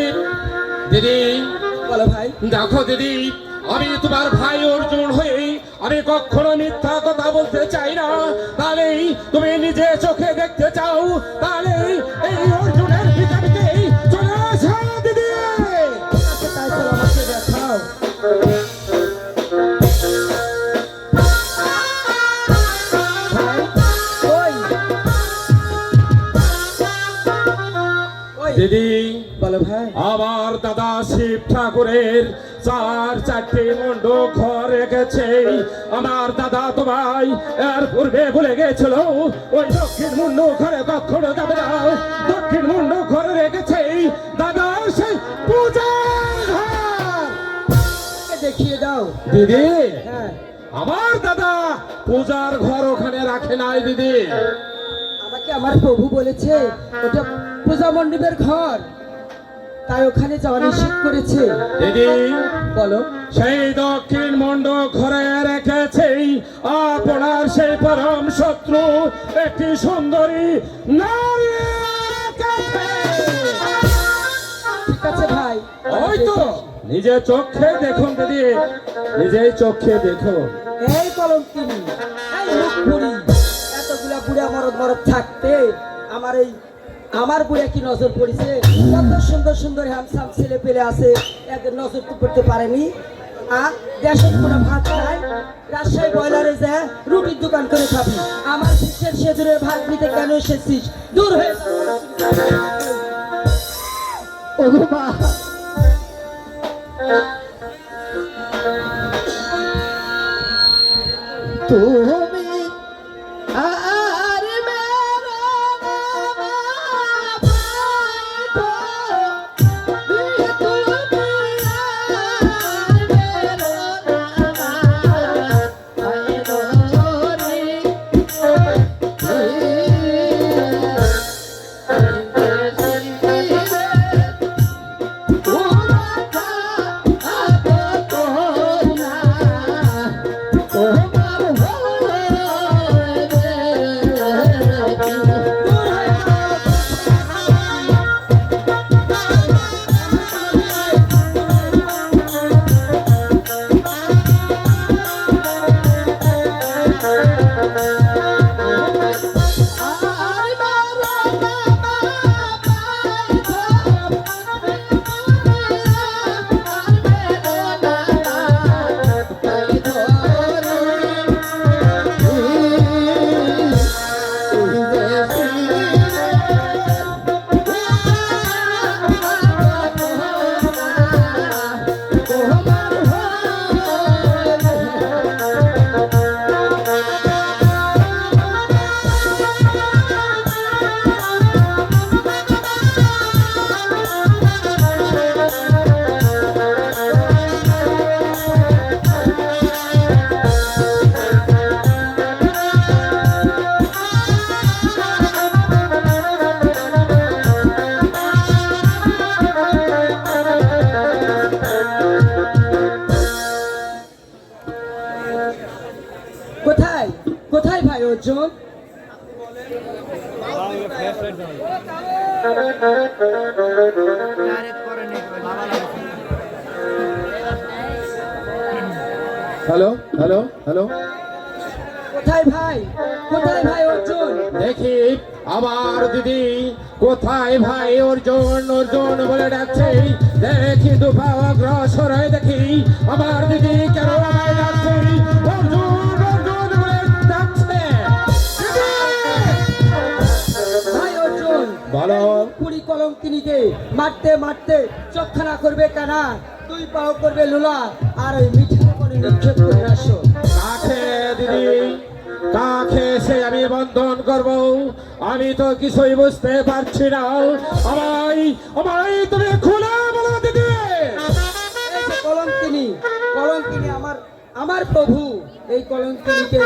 Speaker 1: দিদি,
Speaker 2: বলো ভাই।
Speaker 1: দেখো দিদি, আমি তোমার ভাই অর্জুন হয়ে আমি কখনো মিথ্যা কথা বলতে চাই না। তাহলে তুমি নিজে চোখে দেখতে চাও, তাহলে এই অর্জুনের পৃথিবীতে চলে আসো দিদি।
Speaker 2: আচ্ছা, তাই চলো আমাকে দেখাও। ভাই, ওই। ওই।
Speaker 1: দিদি,
Speaker 2: বলো ভাই।
Speaker 1: আমার দাদা শিব ঠাকুরের 4টি মণ্ডপ ঘর রেখেছে। আমার দাদা তোমায় এর পূর্বে বলে গেছিল ওই দক্ষিণ মণ্ডপ ঘরে কখনো যাবে না। দক্ষিণ মণ্ডপ ঘরে রেখেছে দাদা সেই পূজার ঘর।
Speaker 2: দেখিয়ে দাও।
Speaker 1: দিদি,
Speaker 2: হ্যাঁ,
Speaker 1: আমার দাদা পূজার ঘর ওখানে রাখে নাই দিদি।
Speaker 2: আমাকে আমার প্রভু বলেছে ওটা পূজা মণ্ডপের ঘর, তাই ওখানে যাওয়া নিষেধ করেছে।
Speaker 1: দিদি,
Speaker 2: বলো।
Speaker 1: সেই দক্ষিণ মণ্ডপ ঘরে রেখেছে আপনার সেই পরম শত্রু একটি সুন্দরী নারী রেখেছে।
Speaker 2: ঠিক আছে ভাই,
Speaker 1: ওই তো নিজে চোখে দেখুন দিদি, নিজেই চোখে দেখুন।
Speaker 2: এই কলঙ্কিনী, এই মুখপুরি, এতগুলা বুড়া মরদ মরদ থাকতে আমার বুড়া কি নজর পড়েছে? কত সুন্দর সুন্দর হ্যান্ডসাম ছেলে পেলে আছে, এদের নজর তো পড়তে পারেনি। আর দেশের কোনো ভাত নাই, রাজশাহী বয়লারে যা রুটির দোকান করে খাবি। আমার শিষ্যের সেজুরের ভাত নিতে কেন এসেছিস? দূর হয়ে যা।
Speaker 1: ওগো মা, তুমি আর মেরে না।
Speaker 2: ভাই অর্জুন?
Speaker 3: হ্যালো হ্যালো হ্যালো
Speaker 2: কোথায় ভাই? কোথায় ভাই অর্জুন?
Speaker 3: দেখি আমার দিদি কোথায় ভাই অর্জুন অর্জুন বলে ডাকছে। দেখি দুপা অগ্রসর হয়ে দেখি আমার দিদি কেন আমায় ডাকছে, অর্জুন অর্জুন বলে ডাকছে।
Speaker 2: ভাই অর্জুন,
Speaker 3: বলো।
Speaker 2: কুড়ি কলঙ্কিনীকে মারতে মারতে চোখখানা করবে কানা, দুই পাও করবে লোলা, আর ওই মিঠার মনে নিক্ষেপ করে আসো।
Speaker 3: কাকে দিদি কাকে সে আমি বন্ধন করব? আমি তো কিছুই বুঝতে পারছি না। আমায় আমায় তুমি খুলে বলো দিদি।
Speaker 2: এই যে কলঙ্কিনী, কলঙ্কিনী আমার আমার প্রভু এই কলঙ্কিনীকে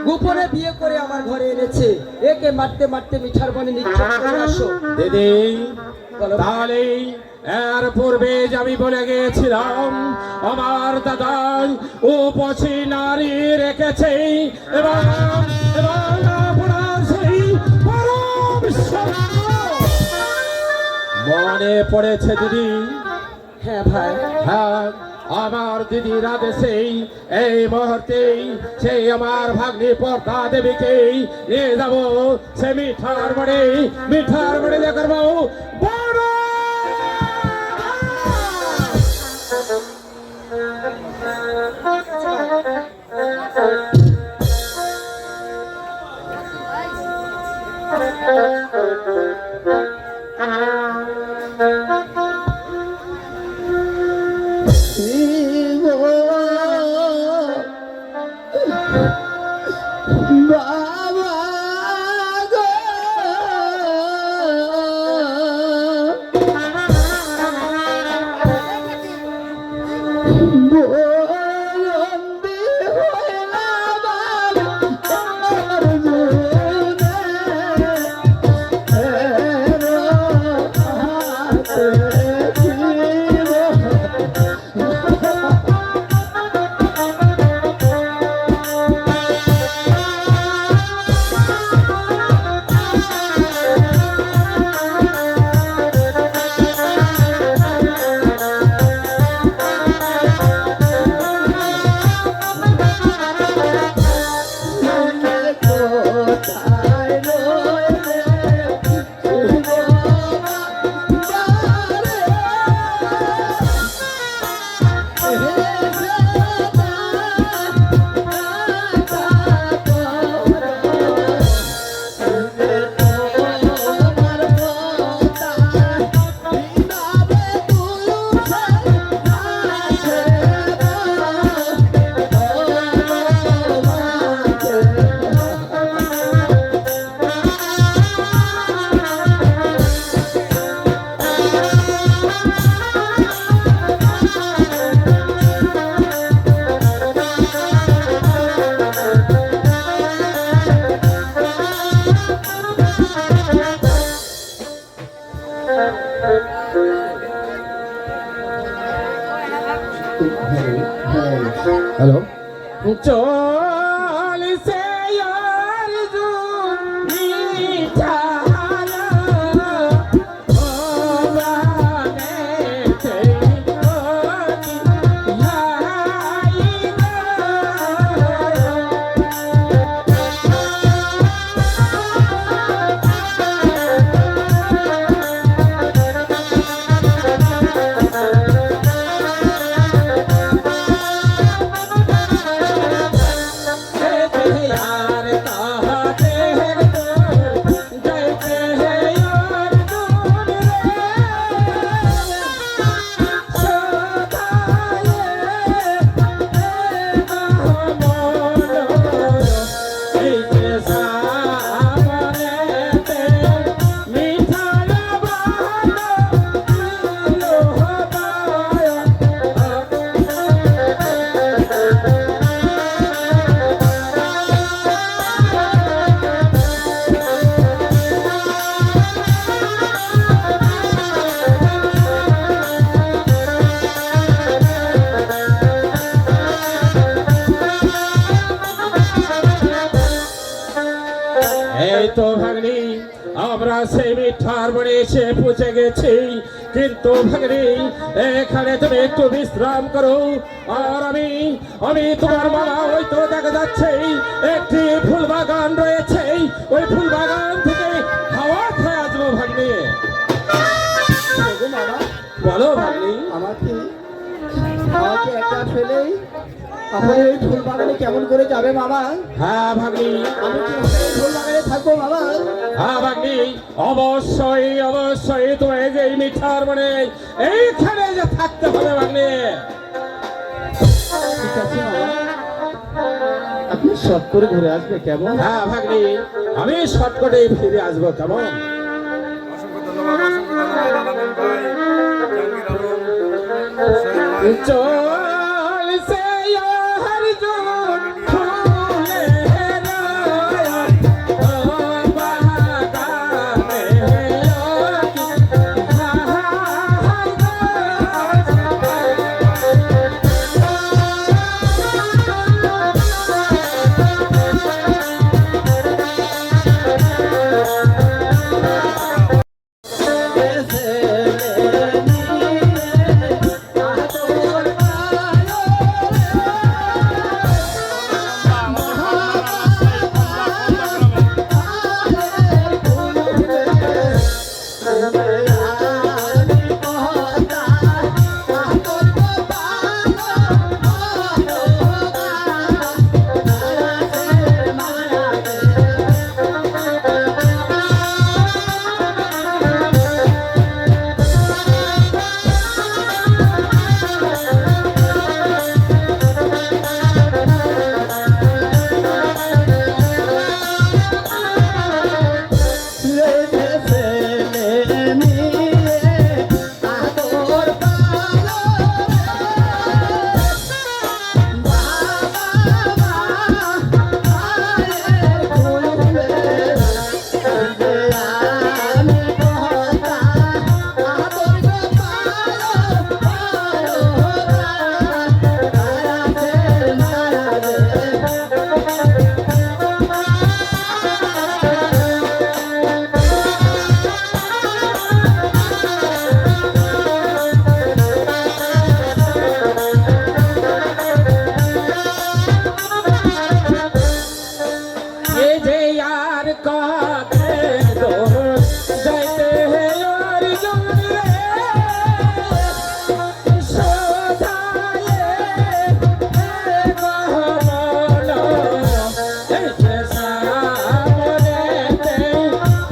Speaker 2: গোপনে বিয়ে করে আমার ঘরে এনেছে। একে মারতে মারতে মিঠার বনে নিক্ষেপ করে আসো।
Speaker 3: দিদি
Speaker 2: বলো।
Speaker 3: তাহলে এর পূর্বে যে আমি বলে গিয়েছিলাম আমার দাদা উপসী নারী রেখেছে এবং এবং আপনার সেই পরম সত্য মনে পড়েছে দিদি?
Speaker 2: হ্যাঁ ভাই,
Speaker 3: হ্যাঁ, আমার দিদির আদেশে এই মুহূর্তেই সেই আমার ভাগ্নি পর্দা দেবীকে নিয়ে যাব সে মিঠার বাড়ি দিয়ে করবো বড়। হ্যালো চলিছে
Speaker 7: এই তো ভাগ্নি আমরা সেই মিঠার বনে এসে পৌঁছে গেছি, কিন্তু ভাগ্নি এখানে তুমি একটু বিশ্রাম করো, আর আমি তোমার মামা ওই তো দেখা যাচ্ছে একটি ফুল বাগান রয়েছে, ওই ফুল বাগান থেকে হাওয়া খেয়ে আসবো ভাগ্নি।
Speaker 3: ওগো মামা,
Speaker 7: বলো ভাগ্নি।
Speaker 3: আমাকে আমাকে একা ফেলেই আপনি এই ফুল বাগানে কেমন করে যাবে মামা?
Speaker 7: হ্যাঁ ভাগ্নি,
Speaker 3: আমি কি এই ফুল বাগানে থাকবো মামা?
Speaker 7: হ্যাঁ ভাগ্নি, অবশ্যই অবশ্যই তোমার এই যে এই মিঠার বনে এইখানে যে থাকতে হবে ভাগ্নি।
Speaker 3: ঠিক আছে মামা, আপনি শর্ট করে ঘুরে আসবে কেমন?
Speaker 7: হ্যাঁ ভাগ্নি, আমি শর্টকাটে ফিরে আসবো কেমন।
Speaker 5: অসংখ্য ধন্যবাদ, অসংখ্য ধন্যবাদ আলামিন ভাই, জাহাঙ্গীর আলম, সোহেল ভাই।
Speaker 7: চল সে অর্জুন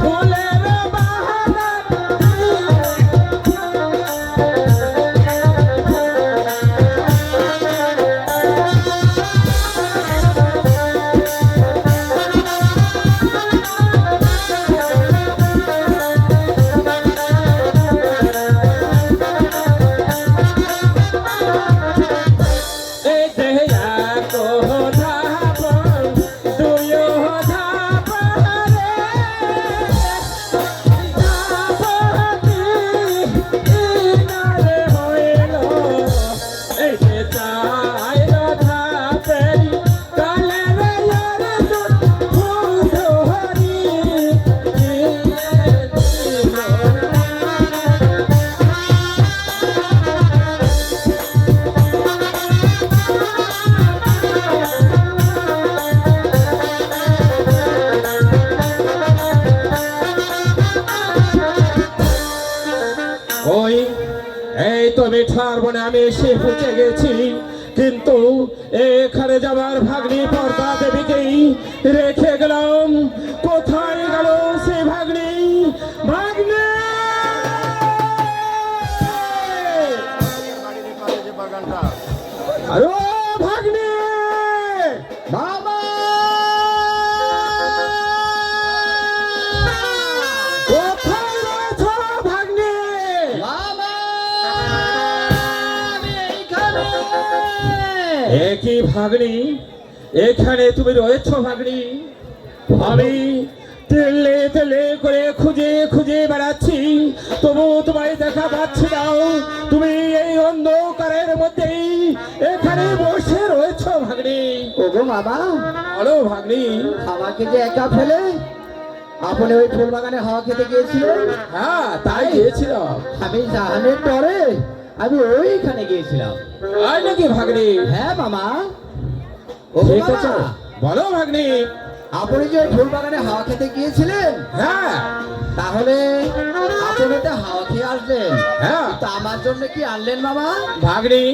Speaker 7: ফুলের ও বাগানে মিঠার বনে আমি এসে পৌঁছে গেছি, কিন্তু এখানে যাবার ভাগ্নি পর্দা দেবীকেই রেখে গেলাম। কোথায় গেল সে ভাগ্নি? ভাগ্নি
Speaker 5: বাড়ির পাশে যে বাগানটা,
Speaker 7: আরে ভাগ্নি, মামা কোথায় রয়েছ ভাগ্নি? একই ভাগ্নি, এখানে তুমি রয়েছ ভাগ্নি? আমি তেলে তেলে করে খুঁজে খুঁজে বেড়াচ্ছি, তবু তোমায় দেখা পাচ্ছি না। তুমি এই অন্ধকারের মধ্যেই এখানে বসে রয়েছ ভাগ্নি।
Speaker 3: ওগো মামা,
Speaker 7: বলো ভাগ্নি।
Speaker 3: আমাকে যে একা ফেলে আপনি ওই ফুল বাগানে হাওয়া খেতে গিয়েছিলেন?
Speaker 7: হ্যাঁ তাই গিয়েছিলাম।
Speaker 3: আমি জাহানের পরে আমি ওইখানে গিয়েছিলাম।
Speaker 7: তাই নাকি ভাগ্নি?
Speaker 3: হ্যাঁ মামা। ও
Speaker 7: ঠিক
Speaker 3: মামা,
Speaker 7: আছে, বলো ভাগ্নি।
Speaker 3: আপনি যে ওই ফুল বাগানে হাওয়া খেতে গিয়েছিলেন,
Speaker 7: হ্যাঁ
Speaker 3: তাহলে আপনি তো হাওয়া খেয়ে আসলেন,
Speaker 7: হ্যাঁ
Speaker 3: তা আমার জন্য কি আনলেন মামা?
Speaker 7: ভাগ্নি,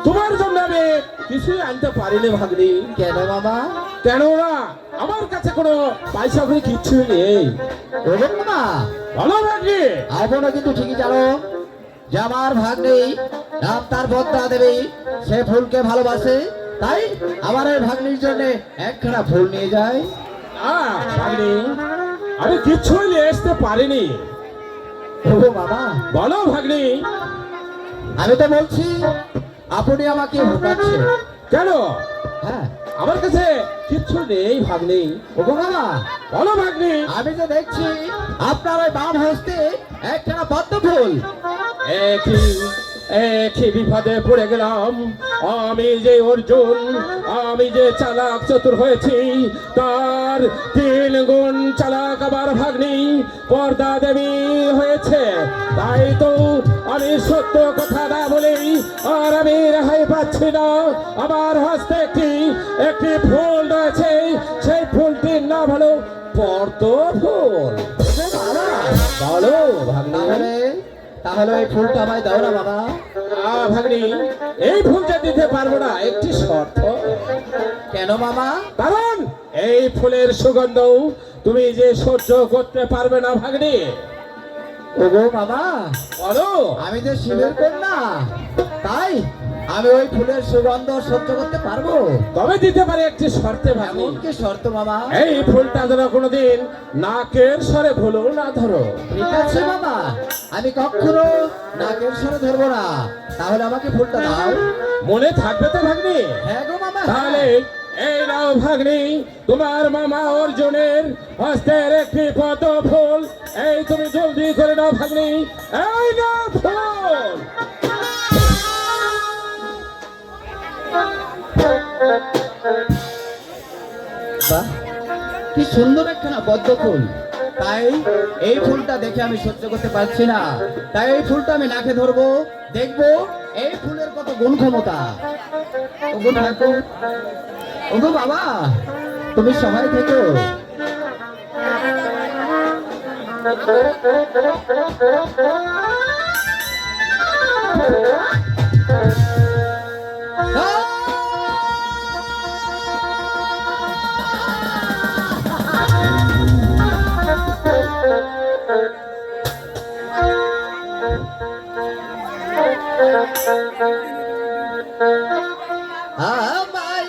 Speaker 7: তোমার জন্য আমি কিছুই আনতে পারিনি ভাগ্নি।
Speaker 3: কেন মামা?
Speaker 7: কেন না, আমার কাছে কোনো পয়সা করে কিচ্ছু নেই।
Speaker 3: ও মামা,
Speaker 7: বলো ভাগ্নি।
Speaker 3: আপনি কিন্তু ঠিকই জানো যে আমার ভাগ নেই, তার বদলা দেবী, সে ফুলকে ভালোবাসে, তাই আমার এই ভাগ্নির জন্য একখানা ফুল নিয়ে যায়।
Speaker 7: ভাগ্নি, আমি কিচ্ছুই নিয়ে আসতে পারিনি।
Speaker 3: ও বাবা,
Speaker 7: বলো ভাগ্নি।
Speaker 3: আমি তো বলছি আপনি আমাকে ভোটাচ্ছেন
Speaker 7: কেন,
Speaker 3: হ্যাঁ।
Speaker 7: আমার কাছে কিচ্ছু নেই ভাগ্নি।
Speaker 3: ও বাবা,
Speaker 7: বলো ভাগ্নি।
Speaker 3: আমি যে দেখছি আপনার ওই বাম হস্তে একখানা পদ্ম ফুল।
Speaker 7: একই বিপদে পড়ে গেলাম। আমি যে অর্জুন, আমি যে চালাক চতুর হয়েছি, তার 3 গুণ চালাক আমার ভাগ্নি পর্দা দেবী হয়েছে। তাই তো আমি সত্য কথা না বলেই আর আমি রেহাই পাচ্ছি না। আমার হস্তে একটি ফুল রয়েছে, সেই ফুলটির নাম হলো পদ্ম ফুল। বলো ভাগ্নি।
Speaker 3: তাহলে ওই ফুলটা আমায় দাও না বাবা।
Speaker 7: ভাগ্নি, এই ফুলটা দিতে পারবো না, একটি শর্ত।
Speaker 3: কেন মামা?
Speaker 7: কারণ এই ফুলের সুগন্ধ তুমি যে সহ্য করতে পারবে না ভাগ্নি।
Speaker 3: ওগো বাবা,
Speaker 7: বলো।
Speaker 3: আমি যে শিবের কন্যা, তাই আমি ওই ফুলের সুগন্ধ সহ্য করতে পারবো।
Speaker 7: তবে দিতে পারে একটি শর্তে ভাগ্নি।
Speaker 3: এমন কি শর্ত মামা?
Speaker 7: এই ফুলটা ধরো কোনোদিন নাকের স্বরে ভুলো না ধরো।
Speaker 3: ঠিক আছে বাবা, আমি কখনো নাকের স্বরে ধরবো না। তাহলে আমাকে ফুলটা দাও।
Speaker 7: মনে থাকবে তো ভাগ্নি?
Speaker 3: হ্যাঁ গো মামা।
Speaker 7: তাহলে এই নাও ভাগ্নি, তোমার মামা অর্জুনের হস্তের একটি পদ্ম ফুল। এই তুমি জলদি করে নাও ভাগ্নি, এই নাও ফুল।
Speaker 3: বাহ, কি সুন্দর একখানা পদ্ম ফুল। তাই এই ফুলটা দেখে আমি সহ্য করতে পারছি না, তাই এই ফুলটা আমি নাকে ধরবো, দেখবো এই ফুলের কত গুণ ক্ষমতা। ওগো ঠাকুর, ওগো বাবা, তুমি সবাই থেকো। আমায়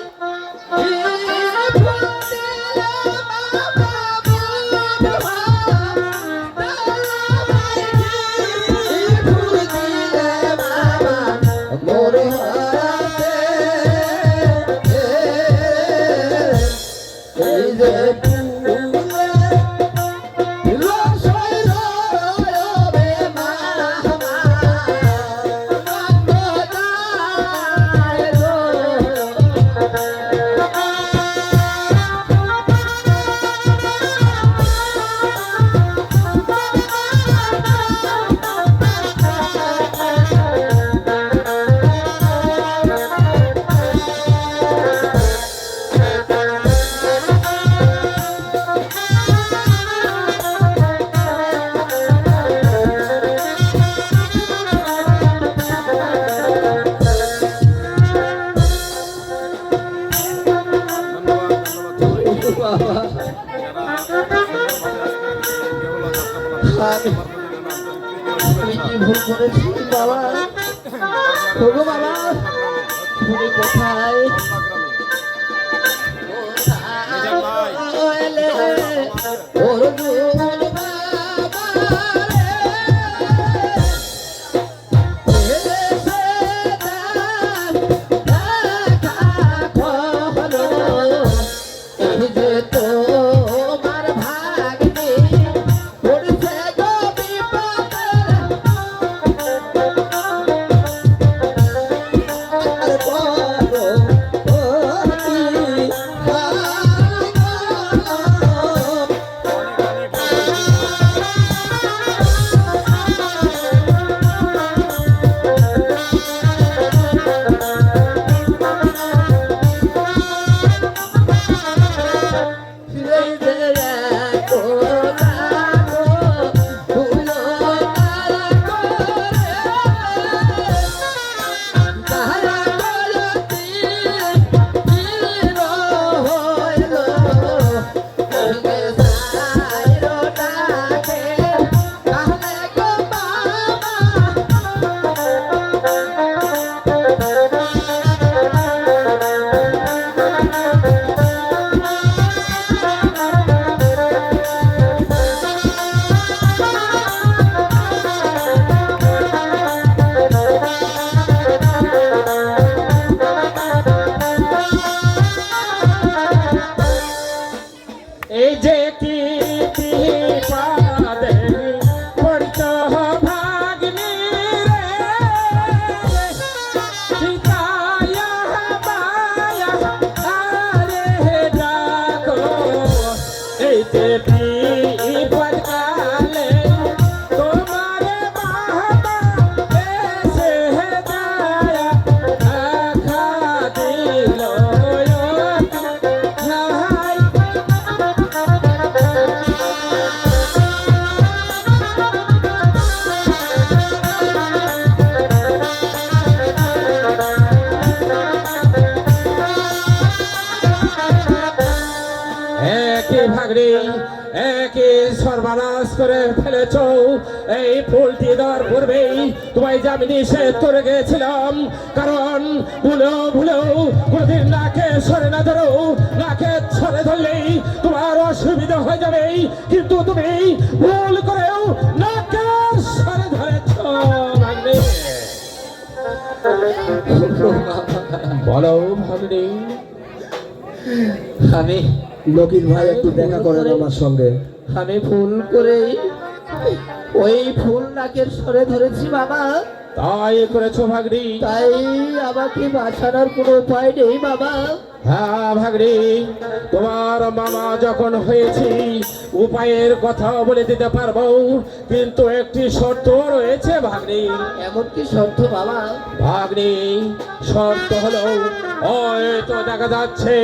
Speaker 3: আমি কি ভুল করেছি বাবা? ওগো বাবা, তুমি কোথায়?
Speaker 7: ভাগ্নে একে সর্বনাশ করে ফেলেছ। এই ফুলটি দেওয়ার পূর্বেই তোমায় যে আমি নিষেধ করে গেছিলাম, কারণ ভুলেও কোনোদিন নাকে সরে না ধরো, নাকে সরে ধরলেই তোমার অসুবিধা হয়ে যাবে, কিন্তু তুমি ভুল করেও নাকে সরে ধরেছ ভাগ্নে। বলো ভাগ্নে।
Speaker 4: আমি
Speaker 3: লকির ভাই একটু দেখা করেন আমার সঙ্গে।
Speaker 4: আমি ভুল করে ওই ফুল নাকের সরে ধরেছি বাবা,
Speaker 7: তাই করেছো ভাগ্নি?
Speaker 4: তাই আমাকে বাঁচানোর কোনো উপায় নেই বাবা।
Speaker 7: হ্যাঁ ভাগ্নি, তোমার মামা যখন হয়েছি উপায়ের কথা বলে দিতে পারবো, কিন্তু একটি শর্ত রয়েছে ভাগ্নি।
Speaker 4: এমন কি শর্ত বাবা?
Speaker 7: ভাগ্নি, শর্ত হলো ওই তো দেখা যাচ্ছে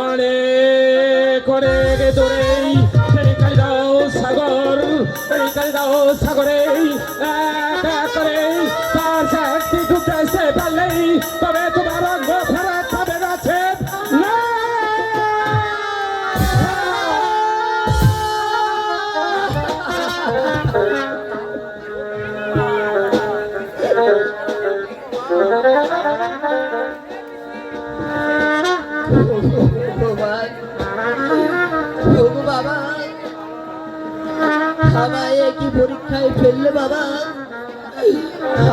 Speaker 7: অনেক অনেক দূরেই সেই কালিদাও সাগর, এই কালিদাও সাগরে এক এক করে তার শক্তি ঢুকে আসতে পারলেই তবে তোমার অঙ্গ ফেরত পাবে গাছে না।
Speaker 4: ভগবান, ওগো বাবা, আমায় কি পরীক্ষায় ফেললে বাবা?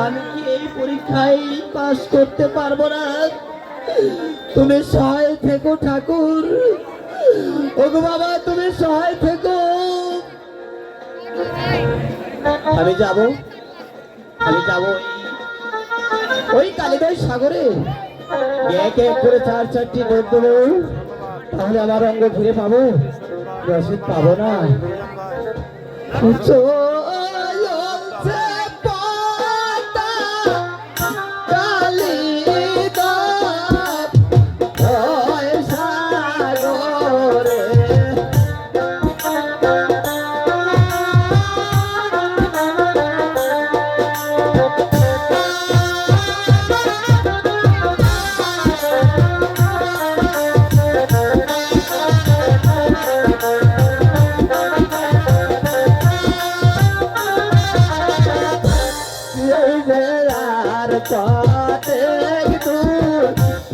Speaker 4: আমি কি এই পরীক্ষায় পাস করতে পারবো না? তুমি সহায় থেকো ঠাকুর, ওগো বাবা তুমি সহায় থেকো। আমি যাব ওই কালিদাই সাগরে এক এক করে চার চারটি নোট দেবো, তাহলে আমার অঙ্গ ফিরে পাবো, রসিদ পাবো না। চলছে পথা কালিদাস ওই সাগরে, আর পথে দূর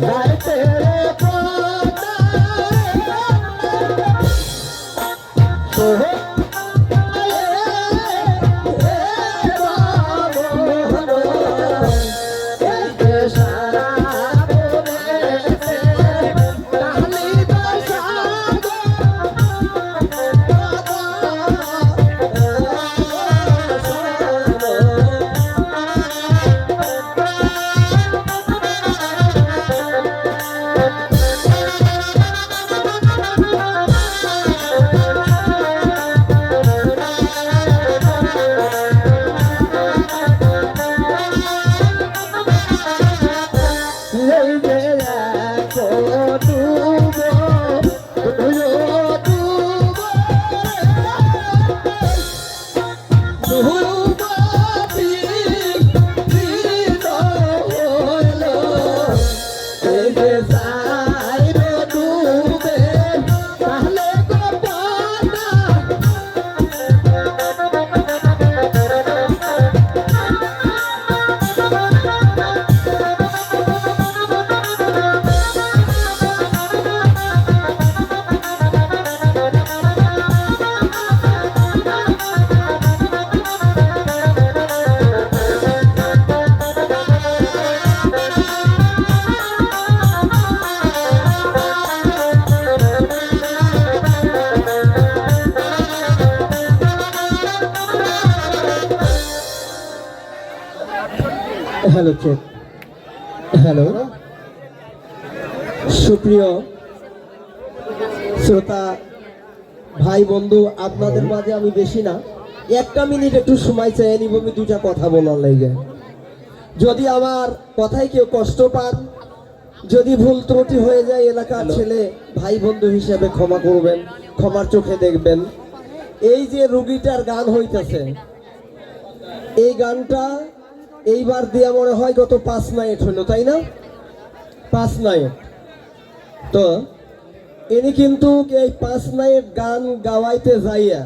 Speaker 4: যাইতে রে পথা
Speaker 3: হ্যালো চেক, হ্যালো সুপ্রিয় শ্রোতা ভাই বন্ধু, আপনাদের মাঝে আমি বেশি না একটা মিনিট একটু সময় চেয়ে নিব, আমি দুটা কথা বলার লাগে। যদি আমার কথায় কেউ কষ্ট পান, যদি ভুল ত্রুটি হয়ে যায় এলাকার ছেলে ভাই বন্ধু হিসেবে ক্ষমা করবেন, ক্ষমার চোখে দেখবেন। এই যে রুগীটার গান হইতেছে, এই গানটা এইবার দিয়া মনে হয় গত 5 নাইট হলো, তাই না? 5 নাইট। তো ইনি কিন্তু এই 5 নাইট গান গাওয়াইতে যাইয়া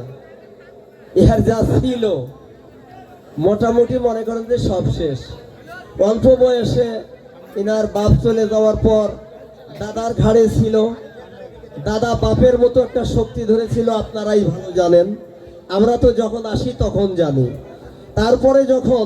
Speaker 3: ইহার যা ছিল মোটামুটি মনে করেন যে সব শেষ। অল্প বয়সে ইনার বাপ চলে যাওয়ার পর দাদার ঘাড়ে ছিল, দাদা বাপের মতো একটা শক্তি ধরেছিল, আপনারাই ভালো জানেন, আমরা তো যখন আসি তখন জানি। তারপরে যখন